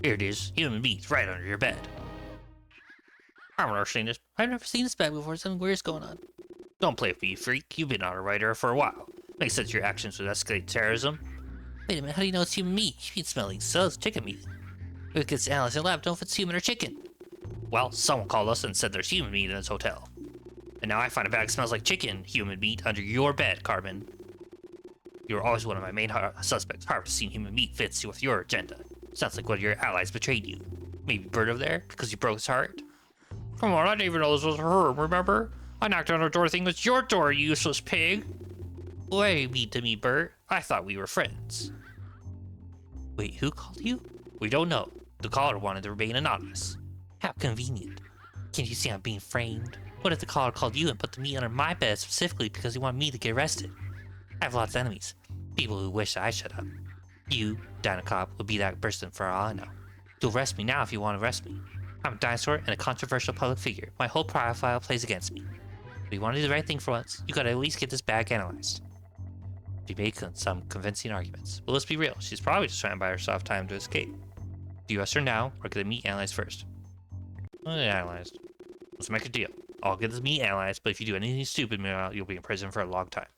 Here it is. Human meat right under your bed. I've never seen this. I've never seen this bed before. Something weird's going on. Don't play with me, you freak. You've been on a writer for a while. Makes sense your actions would escalate terrorism. Wait a minute. How do you know it's human meat? You meat smelling so it's chicken meat. If it gets analyzed in the lab, don't know if it's human or chicken. Well, someone called us and said there's human meat in this hotel. And now I find a bag that smells like chicken human meat under your bed, Carmen. You're always one of my main suspects. Harvesting human meat fits with your agenda. Sounds like one of your allies betrayed you. Maybe Bird over there, because you broke his heart? Come on, I didn't even know this was her room, remember? I knocked on her door thinking it's your door, you useless pig. Why are you mean to me, Bert? I thought we were friends. Wait, who called you? We don't know. The caller wanted to remain anonymous. How convenient. Can't you see I'm being framed? What if the caller called you and put the meat under my bed specifically because he wanted me to get arrested? I have lots of enemies. People who wish I shut up. You, Dinocop, would be that person for all I know. You'll arrest me now if you want to arrest me. I'm a dinosaur and a controversial public figure. My whole profile plays against me. If you want to do the right thing for once, you gotta at least get this bag analyzed. She made some convincing arguments. But let's be real, she's probably just trying to buy herself time to escape. Do you arrest her now, or get the meat analyzed first? Analyzed. Let's make a deal. I'll get this meat analyzed, but if you do anything stupid, meanwhile, you'll be in prison for a long time.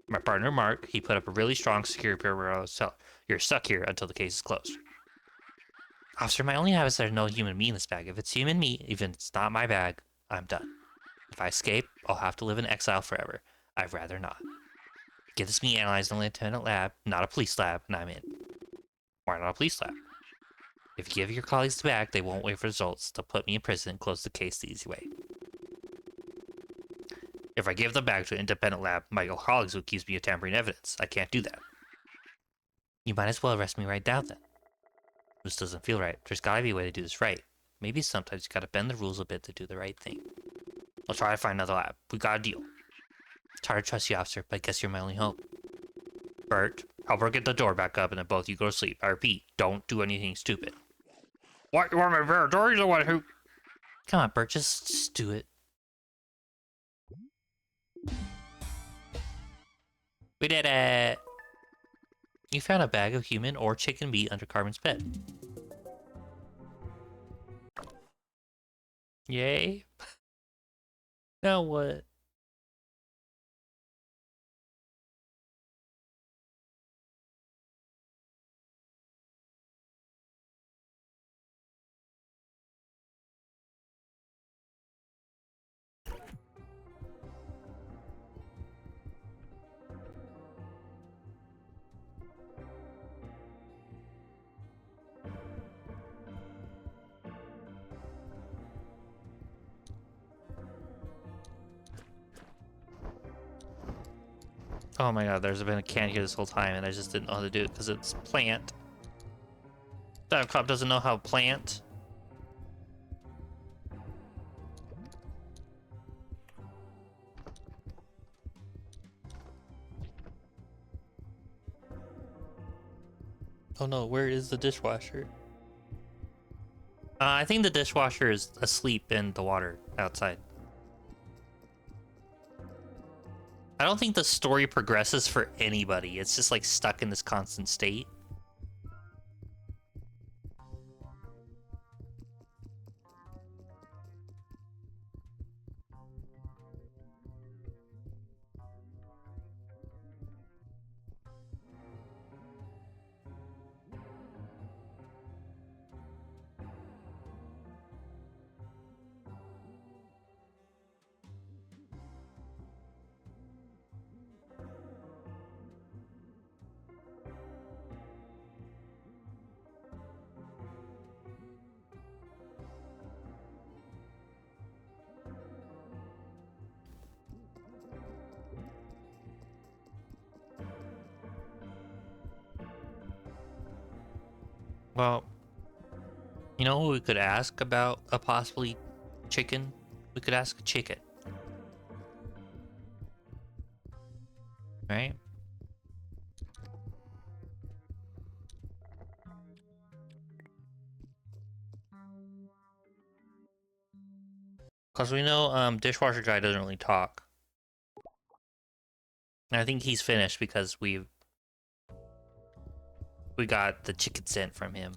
My partner, Mark, he put up a really strong security perimeter around the cell. You're stuck here until the case is closed. Officer, my only habit is there's no human meat in this bag. If it's human meat, even if it's not my bag, I'm done. If I escape, I'll have to live in exile forever. I'd rather not. Get this meat analyzed in an independent lab, not a police lab, and I'm in. Why not a police lab? If you give your colleagues the bag, they won't wait for results. They'll put me in prison and close the case the easy way. If I give the bag to an independent lab, my colleagues will accuse me of tampering evidence. I can't do that. You might as well arrest me right now then. This doesn't feel right. There's gotta be a way to do this right. Maybe sometimes you gotta bend the rules a bit to do the right thing. I'll try to find another lab. We got a deal. It's hard to trust you, officer, but I guess you're my only hope. Bert, help her get the door back up and then both you go to sleep. I repeat, don't do anything stupid. What? You want me to repair a door? You're the one who... Come on, Bert, just do it. We did it! You found a bag of human or chicken meat under Carmen's bed. Yay. Now what? Oh my god, there's been a can here this whole time and I just didn't know how to do it because it's plant. Dinocop doesn't know how plant. Oh no, where is the dishwasher? I think the dishwasher is asleep in the water outside. I don't think the story progresses for anybody. It's just like stuck in this constant state. Well, you know who we could ask about a possibly chicken? We could ask a chicken. Right? Because we know dishwasher guy doesn't really talk. And I think he's finished because we got the chicken scent from him.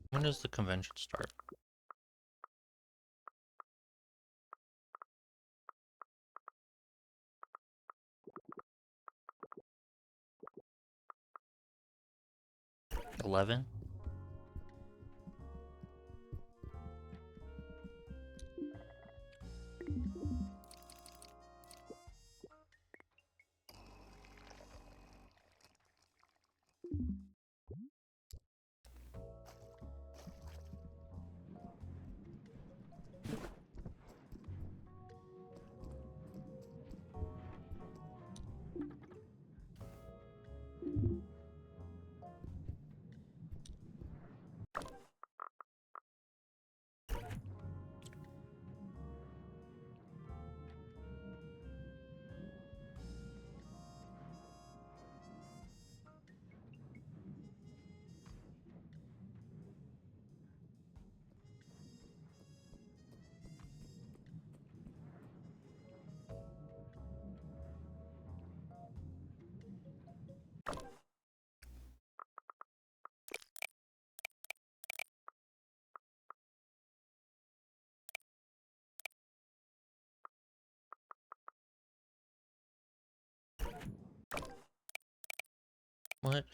When does the convention start? $11? What?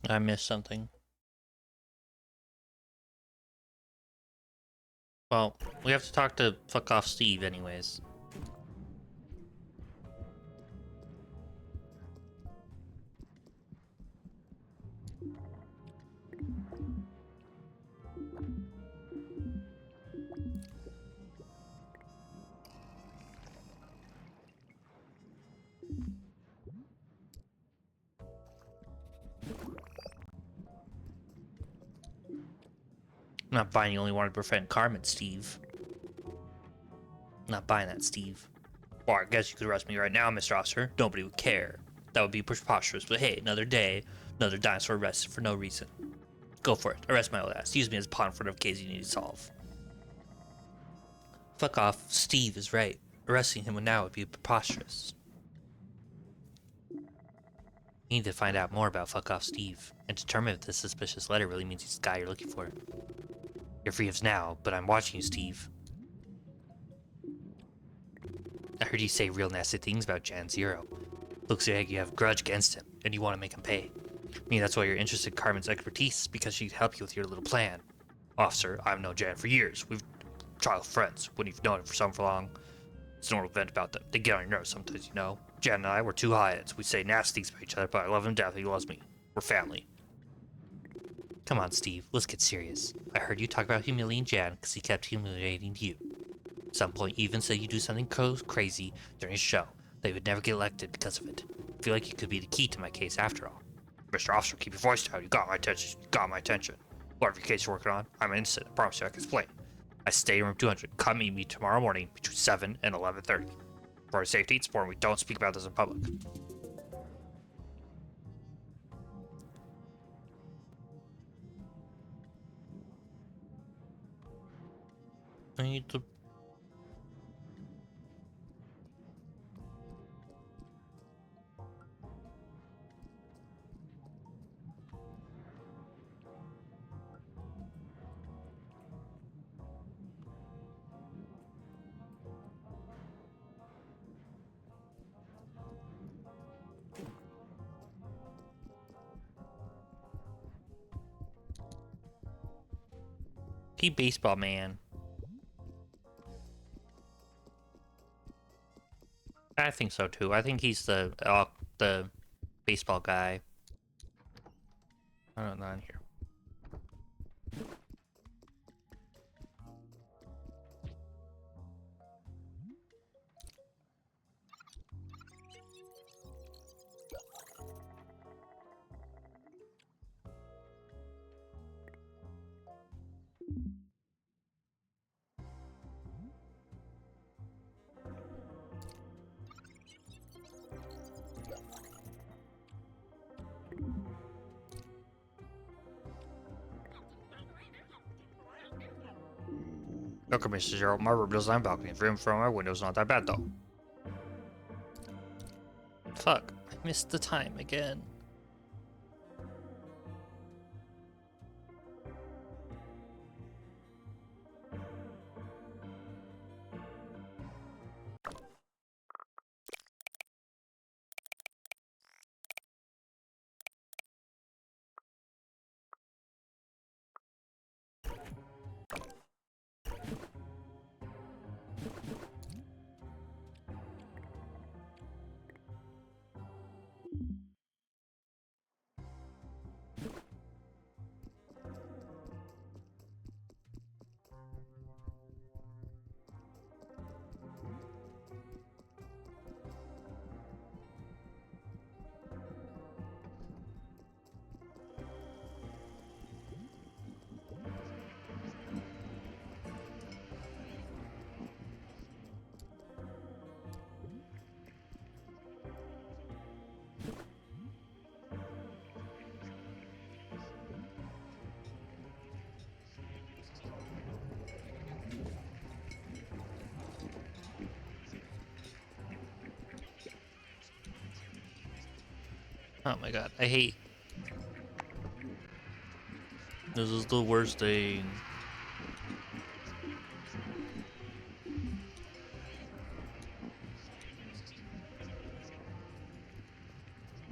I missed something. Well, we have to talk to fuck off Steve anyways. I'm not fine, you only wanted to prevent Carmen, Steve. Not buying that, Steve. Well, I guess you could arrest me right now, Mr. Officer. Nobody would care. That would be preposterous, but hey, another day, another dinosaur arrested for no reason. Go for it. Arrest my old ass. Use me as a pawn for whatever case you need to solve. Fuck off. Steve is right. Arresting him now would be preposterous. You need to find out more about Fuck Off Steve and determine if this suspicious letter really means he's the guy you're looking for. You're free as now, but I'm watching you, Steve. I heard you say real nasty things about Jan Zero. Looks like you have a grudge against him, and you want to make him pay. I mean, that's why you're interested in Carmen's expertise, because she can help you with your little plan. Officer, I've known Jan for years. We've child friends. When you've known him for so long, it's a normal event about them. They get on your nerves sometimes, you know. Jan and I, we're two high-ends. We say nasty things about each other, but I love him to death. He loves me. We're family. Come on, Steve. Let's get serious. I heard you talk about humiliating Jan because he kept humiliating you. At some point, you even said you do something crazy during his show that you would never get elected because of it. I feel like you could be the key to my case after all. Mr. Officer, keep your voice down. You got my attention. You got my attention. Whatever your case you're working on, I'm innocent. I promise you I can explain. I stay in room 200. Come meet me tomorrow morning between 7 and 11:30. For our safety, it's important we don't speak about this in public. I need to... He baseball man. I think so too. I think he's the baseball guy. I don't know, not in here. Okay, Mr. Zero, my room doesn't have a balcony. The view from my window's not that bad, though. Fuck. I missed the time again. Oh my god, I hate... This is the worst thing.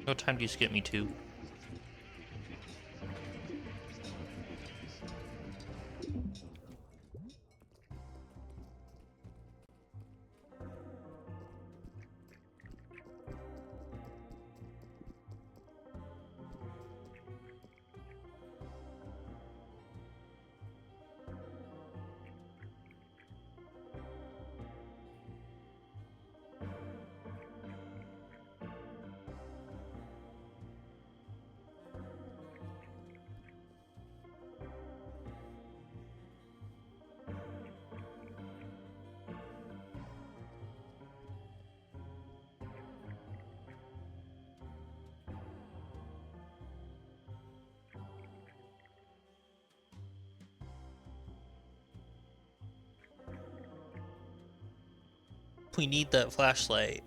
What time do you skip me to? We need that flashlight.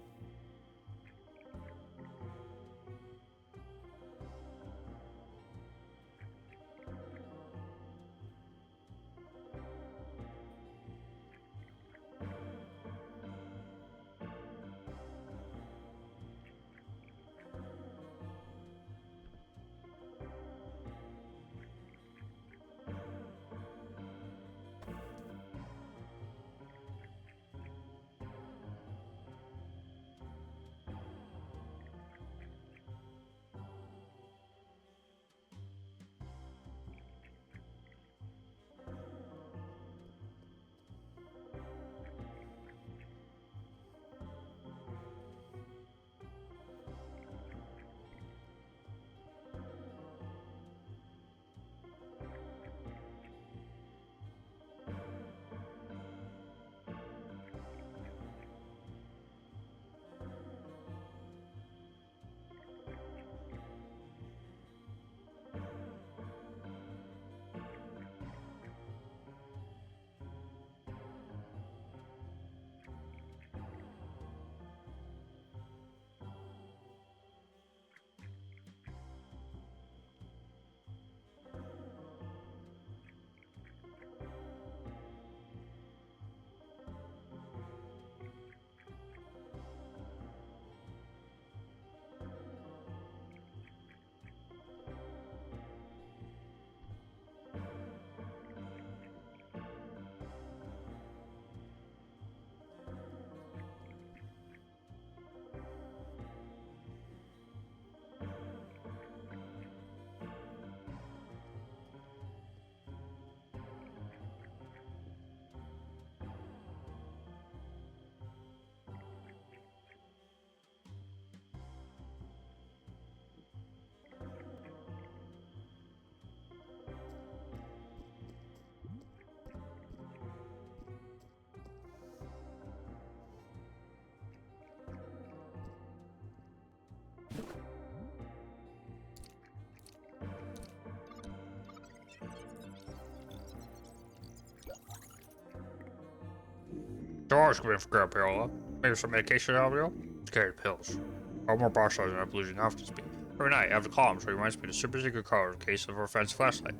George, come in for grab pill. Maybe some medication out of you? Carry the pills. I'm more boss than I believe enough to speak. Every night, I have to call him so he reminds me of the super secret code in case of our friend's flashlight.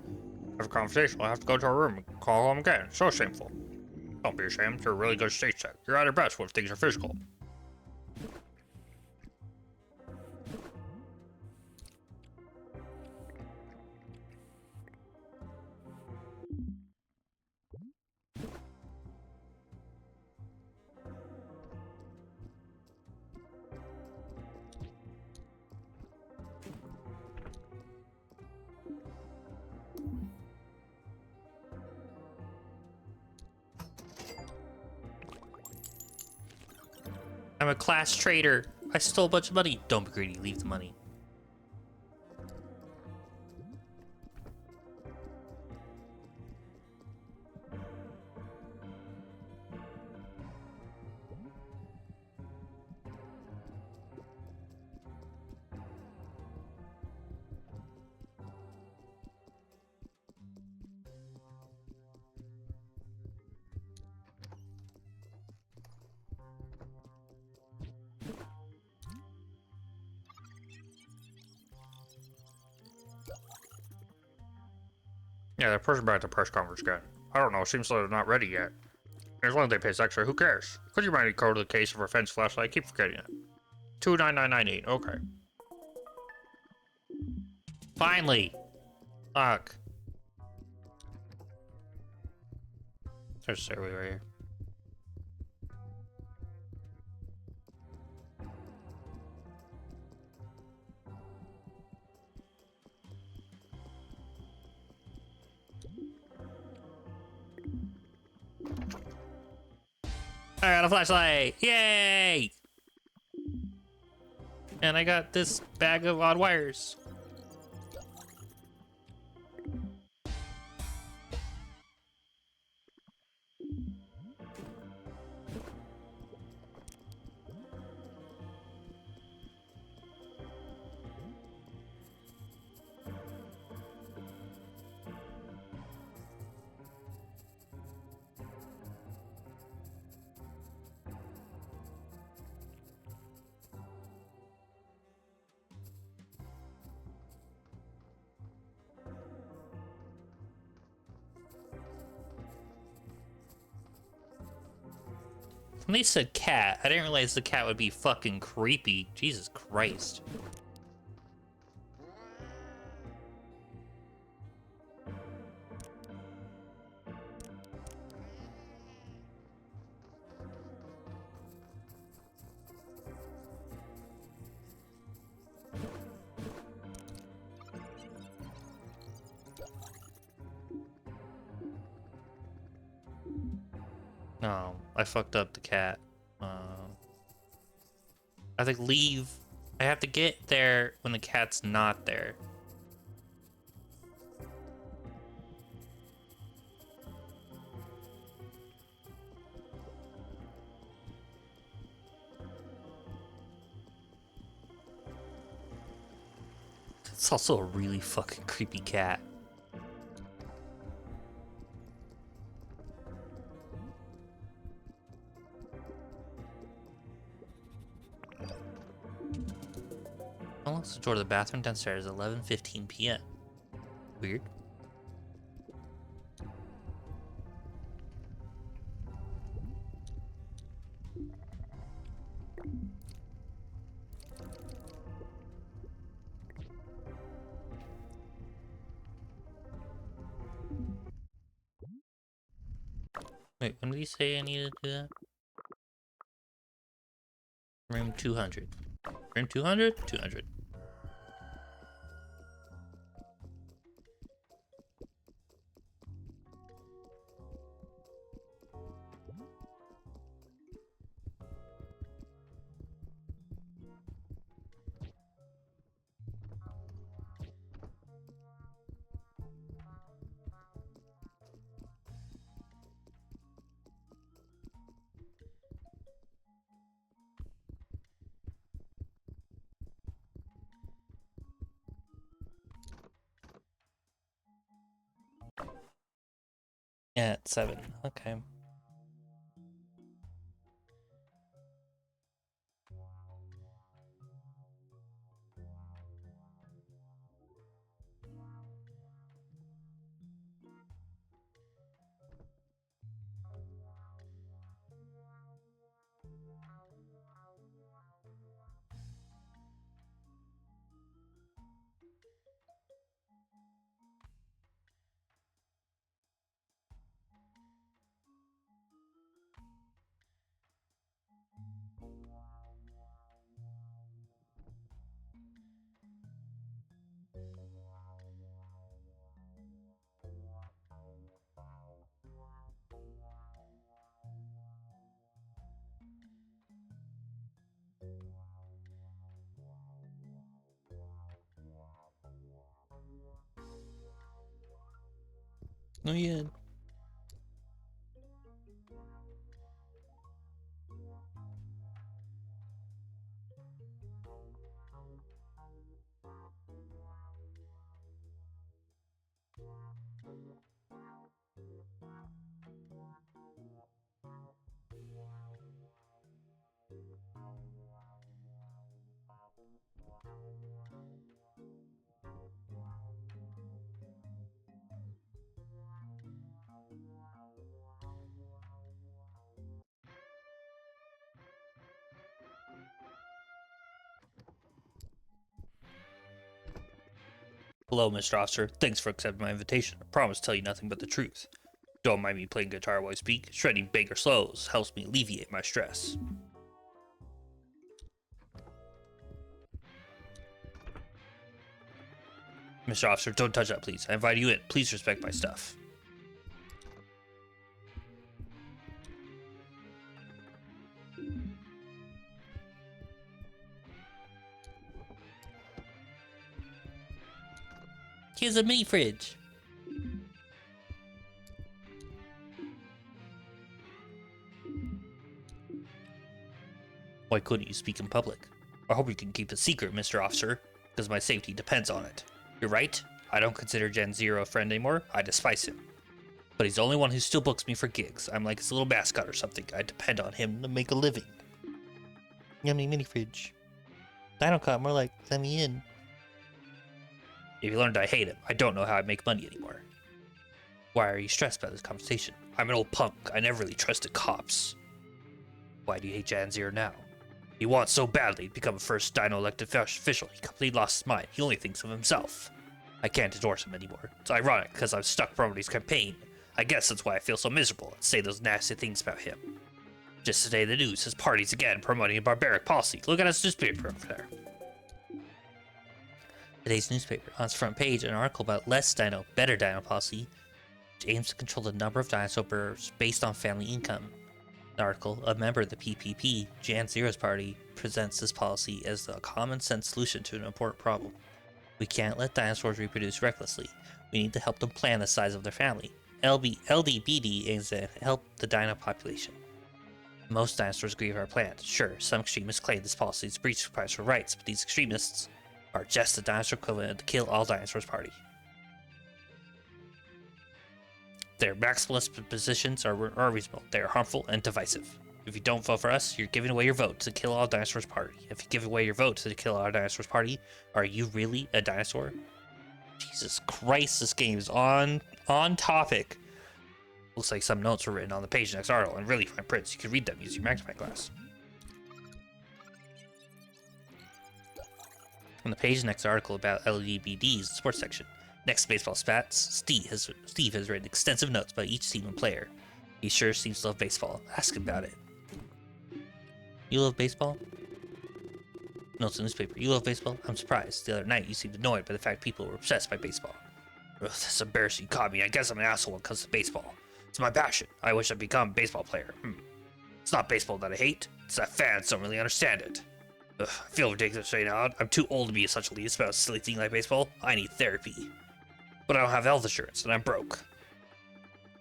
After conversation, I'll have to go to our room and call him again. So shameful. Don't be ashamed. You're a really good stage tech. You're at your best when things are physical. I'm a class traitor. I stole a bunch of money. Don't be greedy. Leave the money. Yeah, they're pushing back the press conference again. I don't know, seems like they're not ready yet. As long as they pay us extra, who cares? Could you mind me code the case of our friend's flashlight? I keep forgetting it. 29998, okay. Finally. Fuck. There's a stairway right here. I got a flashlight! Yay! And I got this bag of odd wires. When they said cat, I didn't realize the cat would be fucking creepy. Jesus Christ. No, I fucked up the cat. I think leave. I have to get there when the cat's not there. It's also a really fucking creepy cat. Unlocks the door to the bathroom downstairs at 11:15 p.m. Weird. Wait, when did he say I needed to do that? Room 200. Room 200? 200. Yeah, it's 7. Okay. Oh yeah. Hello, Mr. Officer. Thanks for accepting my invitation. I promise to tell you nothing but the truth. Don't mind me playing guitar while I speak. Shredding Baker slows helps me alleviate my stress. Mr. Officer, don't touch that, please. I invite you in. Please respect my stuff. Here's a mini fridge. Why couldn't you speak in public? I hope you can keep a secret, Mr. Officer, because my safety depends on it. You're right. I don't consider Gen Zero a friend anymore. I despise him. But he's the only one who still books me for gigs. I'm like his little mascot or something. I depend on him to make a living. Yummy mini fridge. Dinocop, more like, let me in. If you learned I hate him, I don't know how I make money anymore. Why are you stressed about this conversation? I'm an old punk. I never really trusted cops. Why do you hate Jan Zero now? He wants so badly to become a first Dino elected official, he completely lost his mind. He only thinks of himself. I can't endorse him anymore. It's ironic, because I'm stuck promoting his campaign. I guess that's why I feel so miserable and say those nasty things about him. Just today, the news says parties again promoting a barbaric policy. Look at his newspaper over there. Today's newspaper, on its front page, an article about less dino, better dino policy, which aims to control the number of dinosaur births based on family income. The article, a member of the PPP, Jan Zero's party, presents this policy as a common sense solution to an important problem. We can't let dinosaurs reproduce recklessly. We need to help them plan the size of their family. LDBD aims to help the dino population. Most dinosaurs agree with our plan. Sure, some extremists claim this policy is breach of privacy rights, but these extremists are just the dinosaur equivalent to kill all dinosaurs party. Their maximalist positions are reasonable. They are harmful and divisive. If you don't vote for us, you're giving away your vote to kill all dinosaurs party. If you give away your vote to kill all dinosaurs party, are you really a dinosaur? Jesus Christ, this game is on topic. Looks like some notes were written on the page next article and really fine prints. You can read them using your magnifying glass. On the page next article about LDBD's sports section. Next baseball stats, Steve has written extensive notes about each team and player. He sure seems to love baseball. Ask him about it. You love baseball? Notes in the newspaper. You love baseball? I'm surprised. The other night you seemed annoyed by the fact people were obsessed by baseball. Ugh, that's embarrassing. You caught me. I guess I'm an asshole when it comes to baseball. It's my passion. I wish I'd become a baseball player. It's not baseball that I hate. It's that fans don't really understand it. Ugh, I feel ridiculous right now. I'm too old to be such a elitist about a silly thing like baseball. I need therapy. But I don't have health insurance, and I'm broke.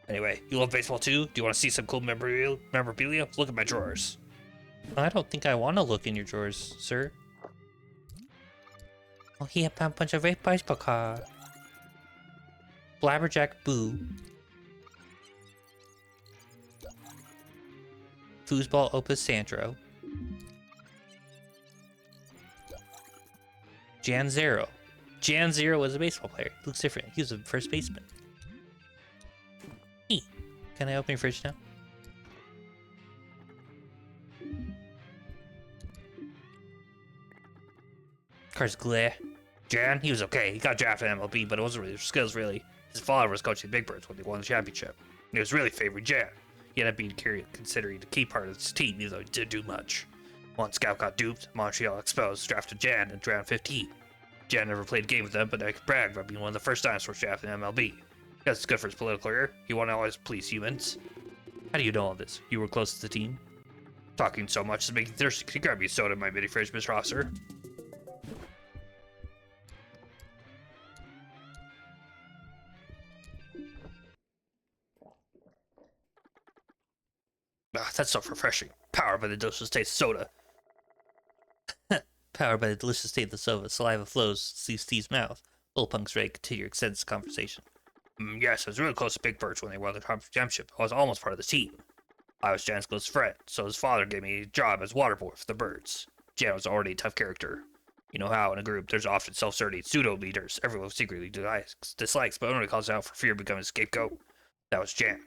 Anyway, you love baseball too? Do you want to see some cool memorabilia? Look at my drawers. I don't think I want to look in your drawers, sir. Oh, he had a bunch of baseball cards. Blabberjack Boo. Foosball Opus Sandro. Jan Zero. Jan Zero was a baseball player. He looks different. He was a first baseman. Hey, can I open your fridge now? Car's glare. Jan, he was okay. He got drafted in MLB, but it wasn't really his skills, really. His father was coaching the Big Birds when they won the championship. And he was really favoring Jan. He ended up being considered a key part of his team, even though he didn't do much. One scout got duped, Montreal Expos drafted Jan in round 15. Jan never played a game with them, but I could brag about being one of the first dinosaurs drafted in MLB. That's good for his political career. He won't always please humans. How do you know all this? You were close to the team? Talking so much is making me thirsty. Can you grab me a soda in my mini fridge, Mr. Officer? Ah, that's so refreshing. Powered by the delicious taste of soda. Powered by the delicious taste of soda, saliva flows through Steve's mouth. Little Punk's ready to continue your extensive conversation. Yes, I was really close to Big Birds when they won the championship. I was almost part of the team. I was Jan's close friend, so his father gave me a job as water boy for the Birds. Jan was already a tough character. You know how, in a group, there's often self-serving pseudo-leaders everyone secretly dislikes, but only calls out for fear of becoming a scapegoat. That was Jan.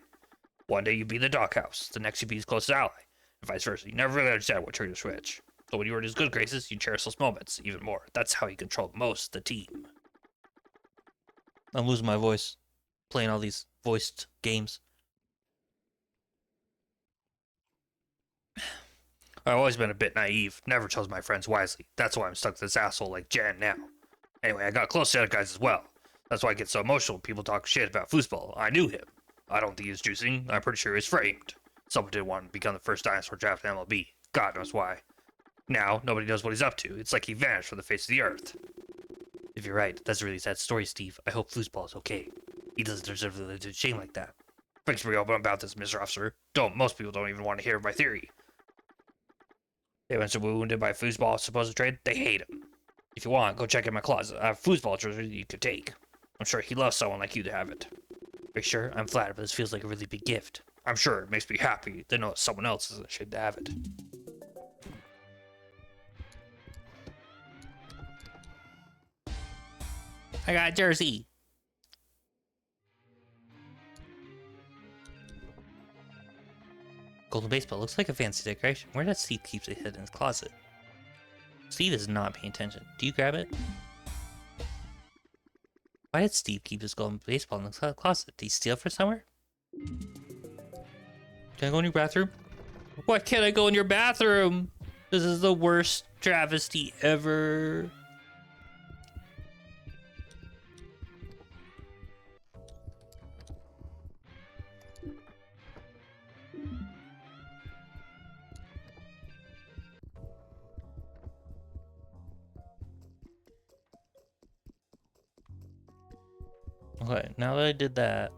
One day you'd be in the doghouse, the next you'd be his closest ally, and vice versa. You never really understand what triggers which. So when you were in his good graces, you cherish those moments even more. That's how he controlled most of the team. I'm losing my voice, playing all these voiced games. I've always been a bit naive, never chose my friends wisely. That's why I'm stuck with this asshole like Jan now. Anyway, I got close to the other guys as well. That's why I get so emotional when people talk shit about foosball. I knew him. I don't think he was juicing. I'm pretty sure he was framed. Someone did want to become the first dinosaur drafted in MLB. God knows why. Now, nobody knows what he's up to. It's like he vanished from the face of the earth. If you're right, that's a really sad story, Steve. I hope foosball is okay. He doesn't deserve to live in shame like that. Thanks for being open about this, Mr. Officer. Most people don't even want to hear my theory. They went so wounded by foosball's supposed trade, they hate him. If you want, go check in my closet. I have foosball jersey you could take. I'm sure he loves someone like you to have it. Are you sure? I'm flattered, but this feels like a really big gift. I'm sure it makes me happy to know someone else isn't ashamed to have it. I got a jersey. golden baseball looks like a fancy decoration. Where does Steve keep it hidden in his closet? Steve is not paying attention. Do you grab it? Why did Steve keep his golden baseball in the closet? Did he steal it from somewhere? Can I go in your bathroom? Why can't I go in your bathroom? This is the worst travesty ever. Okay, now that I did that.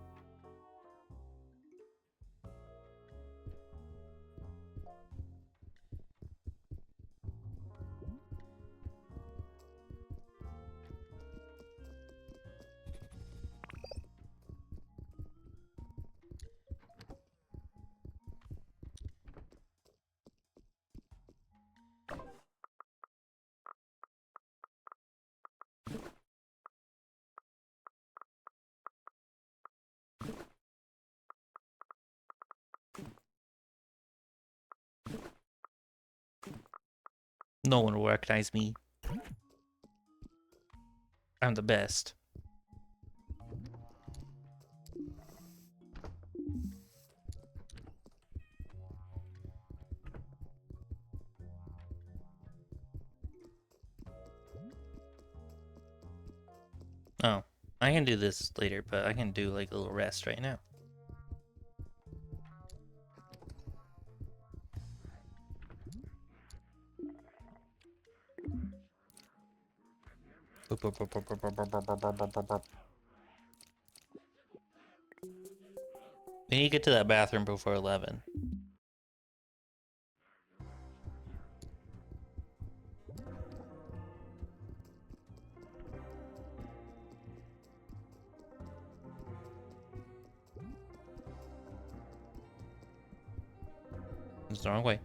No one will recognize me. I'm the best. Oh, I can do this later, but I can do like a little rest right now. We need to get to that bathroom before 11. It's the wrong way.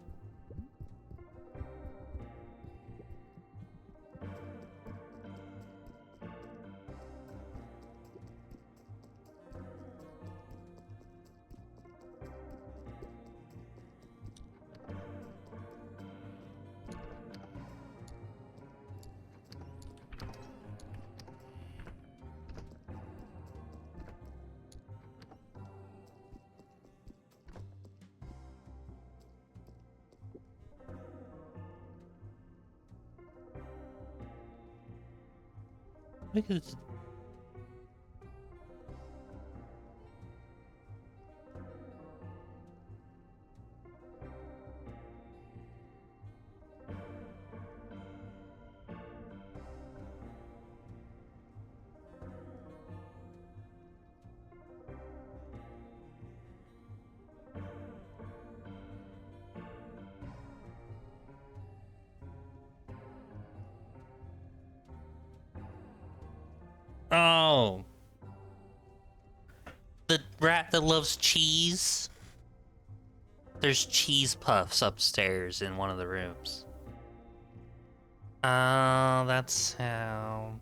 Look at this. Oh. The rat that loves cheese? There's cheese puffs upstairs in one of the rooms. Oh, that's how.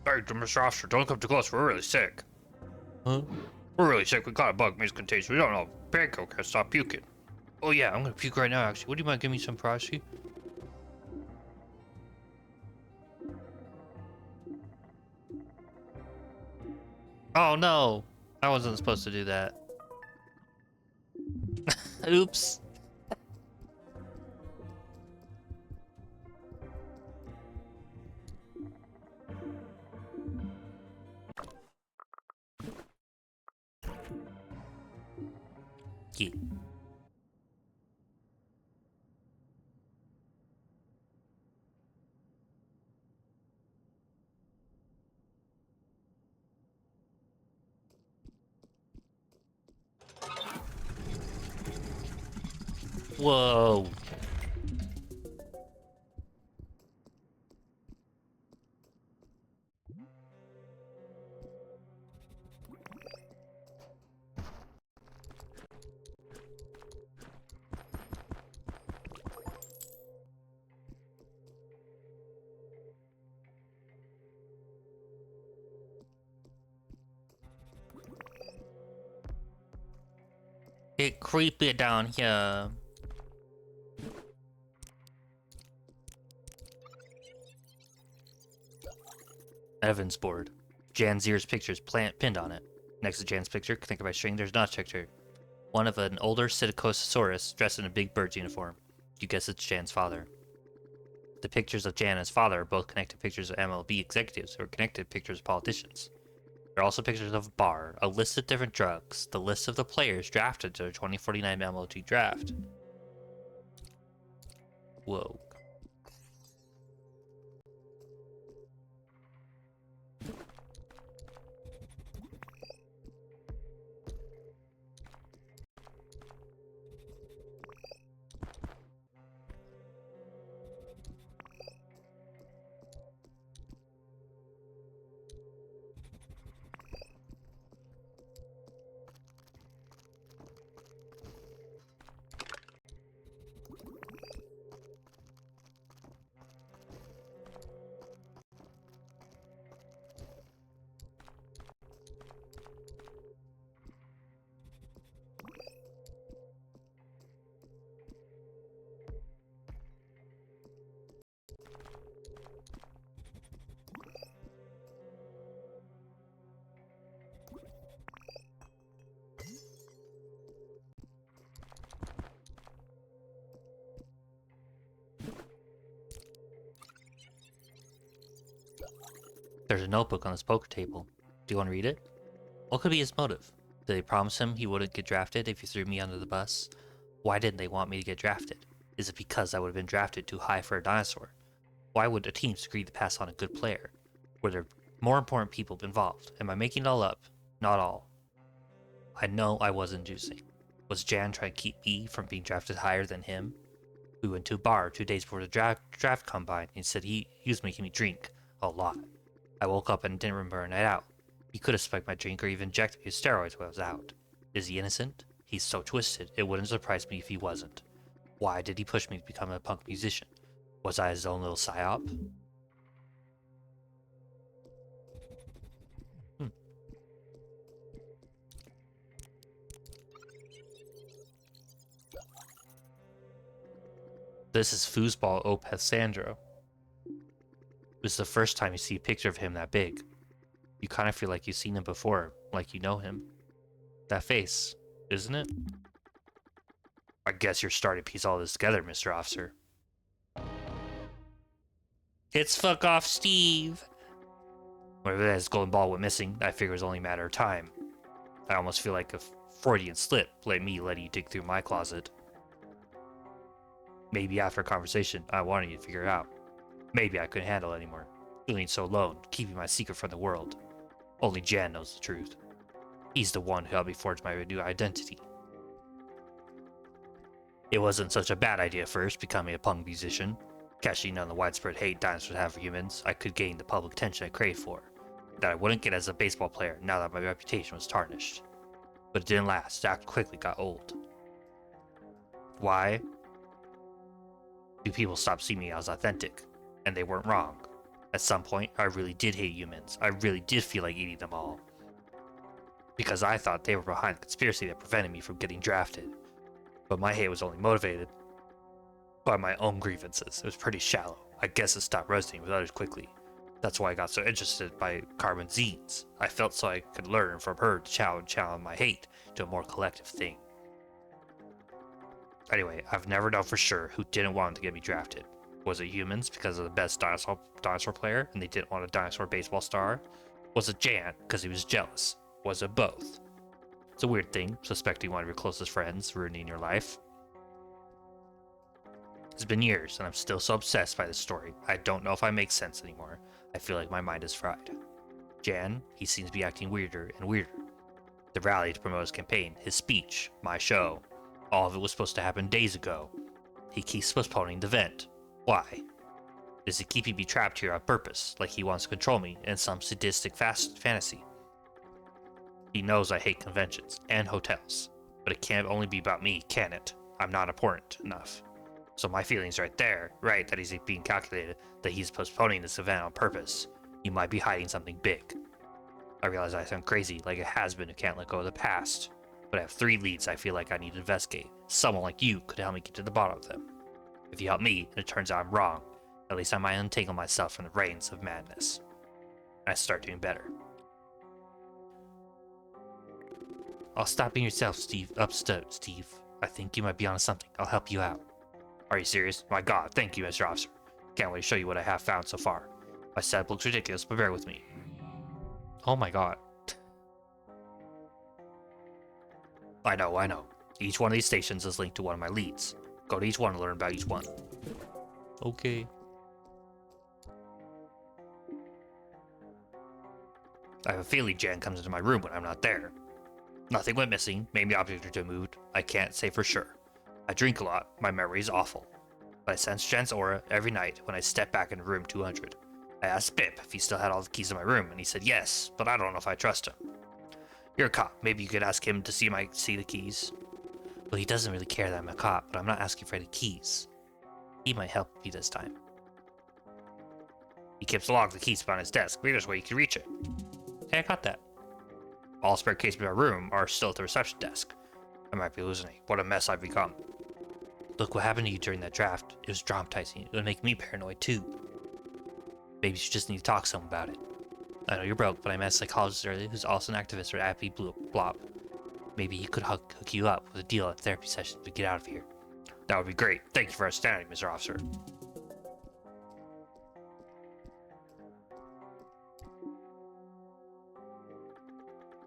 Hey, Mr. Officer, don't come too close. We're really sick. Huh? We're really sick. We got a bug. Means contagious. We don't know if Panko can stop puking. Oh yeah, I'm gonna puke right now, actually. Would you mind giving me some privacy? Oh no! I wasn't supposed to do that. Oops. Yeah. Whoa. Get creepy down here. Evan's board. Jan's ears picture's pinned on it. Next to Jan's picture, connected by string, there's not a picture. One of an older Psittacosaurus dressed in a big bird's uniform. You guess it's Jan's father. The pictures of Jan and his father are both connected pictures of MLB executives who are connected pictures of politicians. There are also pictures of a bar, a list of different drugs, the list of the players drafted to the 2049 MLG draft. Whoa. There's a notebook on his poker table. Do you want to read it? What could be his motive? Did they promise him he wouldn't get drafted if he threw me under the bus? Why didn't they want me to get drafted? Is it because I would have been drafted too high for a dinosaur? Why would a team agree to pass on a good player? Were there more important people involved? Am I making it all up? Not all. I know I wasn't juicing. Was Jan trying to keep me from being drafted higher than him? We went to a bar 2 days before the draft combine and said he was making me drink a lot. I woke up and didn't remember a night out. He could have spiked my drink or even injected me with steroids while I was out. Is he innocent? He's so twisted, it wouldn't surprise me if he wasn't. Why did he push me to become a punk musician? Was I his own little psyop? This is Foosball Opeth Sandro. This is the first time you see a picture of him that big. You kind of feel like you've seen him before, like you know him. That face, isn't it? I guess you're starting to piece all this together, Mr. Officer. It's fuck off, Steve! Whenever that golden ball went missing, I figured it was only a matter of time. I almost feel like a Freudian slip, letting you dig through my closet. Maybe after a conversation, I wanted you to figure it out. Maybe I couldn't handle it anymore. Feeling so alone, keeping my secret from the world. Only Jan knows the truth. He's the one who helped me forge my new identity. It wasn't such a bad idea at first, becoming a punk musician. Cashing in on the widespread hate dinosaurs have for humans, I could gain the public attention I craved for. That I wouldn't get as a baseball player now that my reputation was tarnished. But it didn't last, after quickly got old. Why? Do people stop seeing me as authentic? And they weren't wrong. At some point, I really did hate humans. I really did feel like eating them all. Because I thought they were behind the conspiracy that prevented me from getting drafted. But my hate was only motivated by my own grievances. It was pretty shallow. I guess it stopped resonating with others quickly. That's why I got so interested by Carmen's zines. I felt so I could learn from her to challenge my hate to a more collective thing. Anyway, I've never known for sure who didn't want to get me drafted. Was it humans because of the best dinosaur player and they didn't want a dinosaur baseball star? Was it Jan because he was jealous? Was it both? It's a weird thing, suspecting one of your closest friends ruining your life. It's been years, and I'm still so obsessed by this story. I don't know if I make sense anymore. I feel like my mind is fried. Jan, he seems to be acting weirder and weirder. The rally to promote his campaign, his speech, my show, all of it was supposed to happen days ago. He keeps postponing the event. Why? Is he keeping me trapped here on purpose, like he wants to control me in some sadistic fantasy? He knows I hate conventions and hotels, but it can't only be about me, can it? I'm not important enough. So my feeling's right there, right, that he's being calculated, that he's postponing this event on purpose. He might be hiding something big. I realize I sound crazy, like a has-been who can't let go of the past. But I have 3 leads I feel like I need to investigate. Someone like you could help me get to the bottom of them. If you help me, and it turns out I'm wrong, at least I might untangle myself from the reins of madness. I start doing better. I'll stop being yourself, Steve. Steve. I think you might be onto something. I'll help you out. Are you serious? My god, thank you, Mr. Officer. Can't wait to show you what I have found so far. My setup looks ridiculous, but bear with me. Oh my god. I know. Each one of these stations is linked to one of my leads. Go to each one to learn about each one. Okay. I have a feeling Jan comes into my room when I'm not there. Nothing went missing, maybe objects are moved. I can't say for sure. I drink a lot, my memory is awful. But I sense Jan's aura every night when I step back into room 200. I asked Bip if he still had all the keys to my room, and he said yes, but I don't know if I trust him. You're a cop, maybe you could ask him to see the keys. Well, he doesn't really care that I'm a cop, but I'm not asking for any keys. He might help me this time. He keeps a log of the keys behind his desk, maybe there's a way you can reach it. Hey, I got that. All spare keys in my room are still at the reception desk. I might be hallucinating. What a mess I've become. Look what happened to you during that draft. It was traumatizing. It would make me paranoid too. Maybe you just need to talk to someone about it. I know you're broke, but I met a psychologist earlier who's also an activist for Appy Blop. Maybe he could hook you up with a deal at therapy session to get out of here. That would be great. Thank you for understanding, Mr. Officer.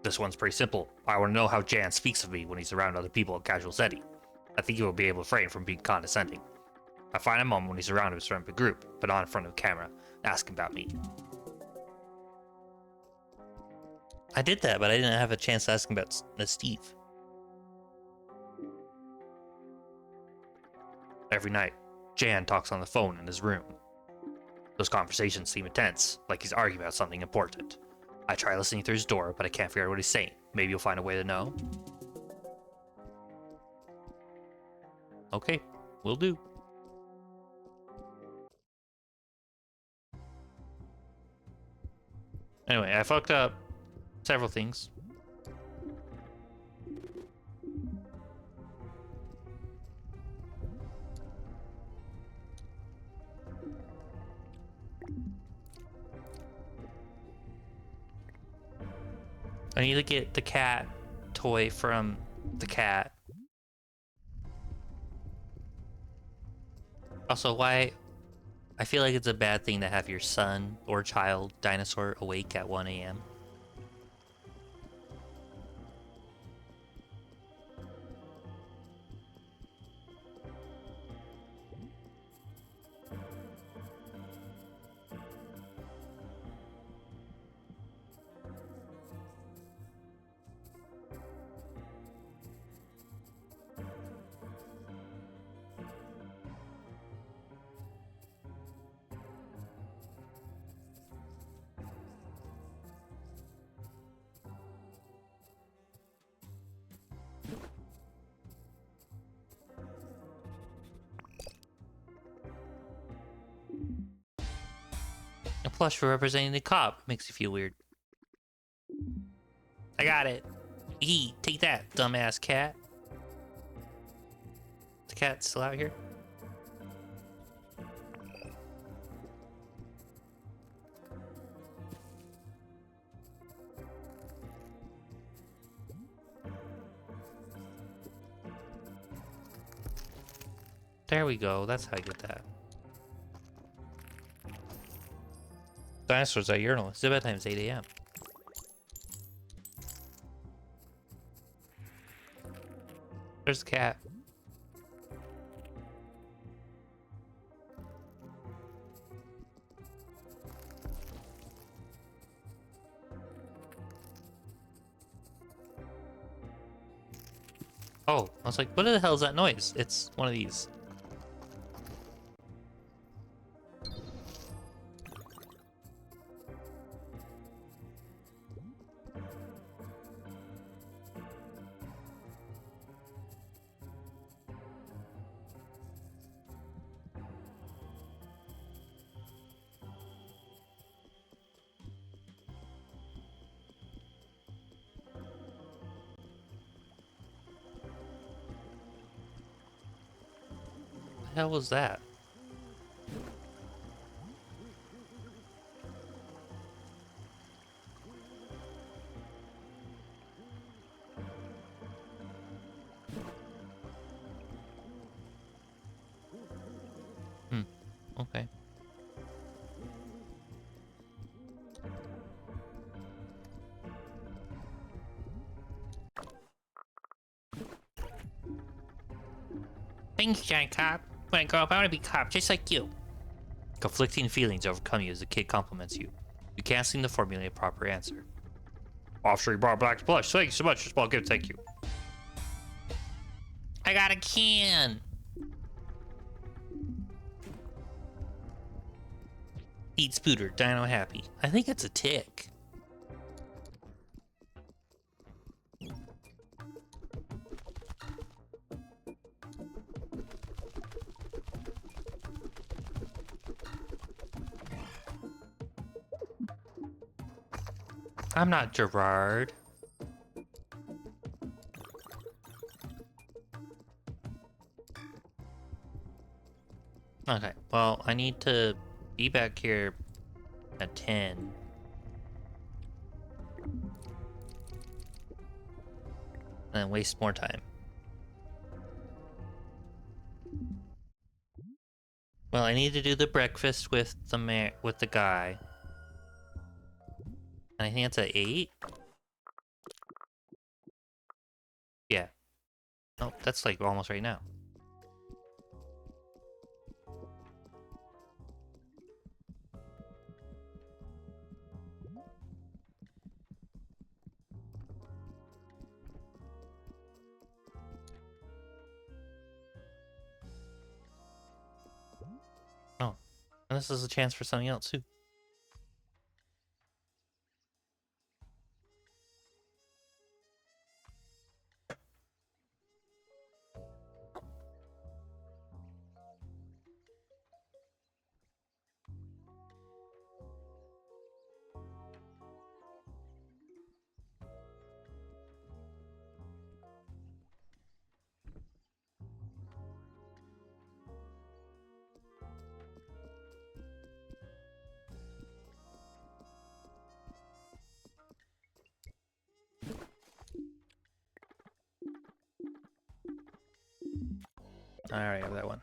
This one's pretty simple. I want to know how Jan speaks of me when he's around other people in casual setting. I think he will be able to refrain from being condescending. I find a moment when he's around his friend group, but not in front of the camera, asking about me. I did that, but I didn't have a chance to ask him about Steve. Every night, Jan talks on the phone in his room. Those conversations seem intense, like he's arguing about something important. I try listening through his door, but I can't figure out what he's saying. Maybe you'll find a way to know. Okay, will do. Anyway, I fucked up several things. I need to get the cat toy from the cat. Also, why? I feel like it's a bad thing to have your son or child dinosaur awake at 1 a.m. A plush for representing the cop makes you feel weird. I got it. Take that, dumbass cat. the cat still out here? There we go. That's how I get that. Dinosaurs at urinal. It's bedtime's 8 a.m. There's the cat. Oh, I was like, what the hell is that noise? It's one of these. What the hell was that? Okay. Thanks, Giant Cop. When I grow up, I want to be a cop, just like you. Conflicting feelings overcome you as the kid compliments you. You can't seem to formulate a proper answer. Officer, you brought Black's plush. Thank you so much. Small gift, thank you. I got a can! Eat Spooter, Dino Happy. I think it's a tick. I'm not Gerard. Okay, well, I need to be back here at 10. And then waste more time. Well, I need to do the breakfast with the guy. And I think it's at 8? Yeah. Oh, that's like almost right now. Oh, and this is a chance for something else too. I already have that one.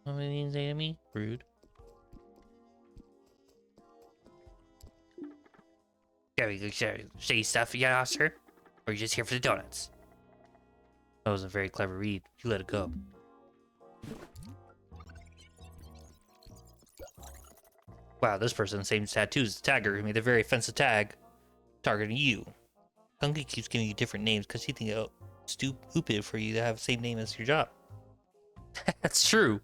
What did he say to me? Rude. Yeah, we could say stuff, yeah, officer? Or are you just here for the donuts? That was a very clever read. You let it go. Wow, this person has the same tattoos as the tagger who made a very offensive tag targeting you. Gunky keeps giving you different names because he thinks it's stupid for you to have the same name as your job. That's true.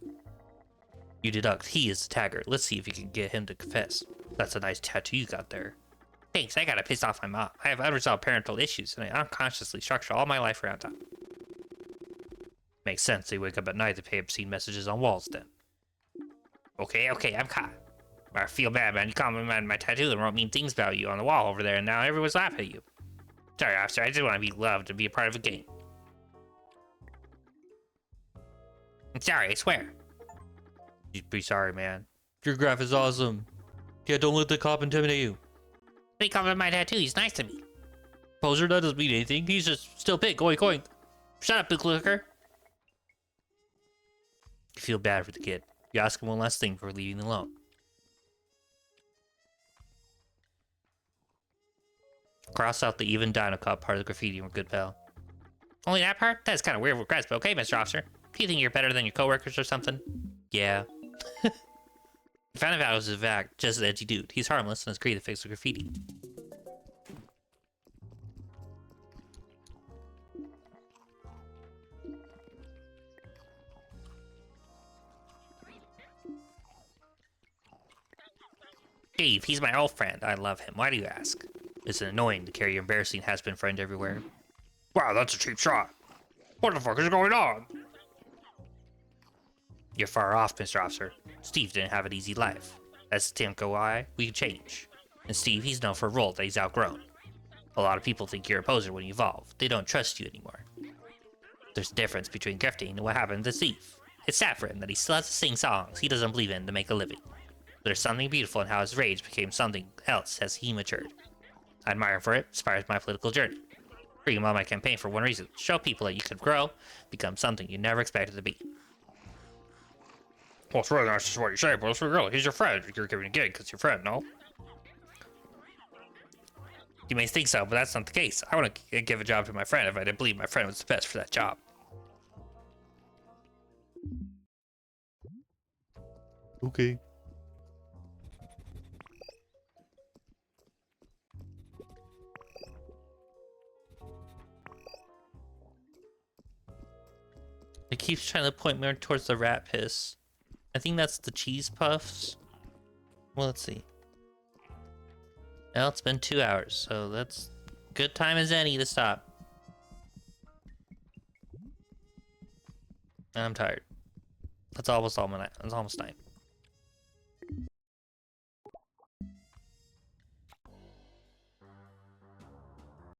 You deduct he is the tagger. Let's see if you can get him to confess. That's a nice tattoo you got there. Thanks, I gotta piss off my mom. I have unresolved parental issues, and I unconsciously structure all my life around them. Makes sense. They wake up at night to pay obscene messages on walls then. Okay, I'm caught. I feel bad, man. You complimented my tattoo and wrote mean things about you on the wall over there, and now everyone's laughing at you. Sorry, officer. I just want to be loved and be a part of a game. I'm sorry, I swear. You be sorry, man. Your graph is awesome. Yeah, don't let the cop intimidate you. They compliment my tattoo. He's nice to me. Poser, that doesn't mean anything. He's just still big. Going. Shut up, big looker. You feel bad for the kid. You ask him one last thing before leaving him alone. Cross out the even Dinocop part of the graffiti and we're good, pal. Only that part? That's kind of weird request, but okay, Mr. Officer. Do you think you're better than your coworkers or something? Yeah. I found out it was a vac, just an edgy dude. He's harmless and is great to fix the graffiti. Dave, he's my old friend. I love him. Why do you ask? It's annoying to carry your embarrassing has-been friend everywhere. Wow, that's a cheap shot. What the fuck is going on? You're far off, Mr. Officer. Steve didn't have an easy life. As time go by, we can change. And Steve, he's known for a role that he's outgrown. A lot of people think you're a poser when you evolve. They don't trust you anymore. There's a difference between grifting and what happened to Steve. It's sad for him that he still has to sing songs he doesn't believe in to make a living. There's something beautiful in how his rage became something else as he matured. I admire him for it, inspires my political journey. Bring him on my campaign for one reason: show people that you can grow, become something you never expected to be. Well, it's really nice to what you say, but it's really, he's your friend. You're giving a gig because your friend, no? You may think so, but that's not the case. I want to give a job to my friend if I didn't believe my friend was the best for that job. Okay. It keeps trying to point me towards the rat piss. I think that's the cheese puffs. Well, let's see. Well, it's been 2 hours, so that's good time as any to stop. And I'm tired. That's almost all my night. It's almost night.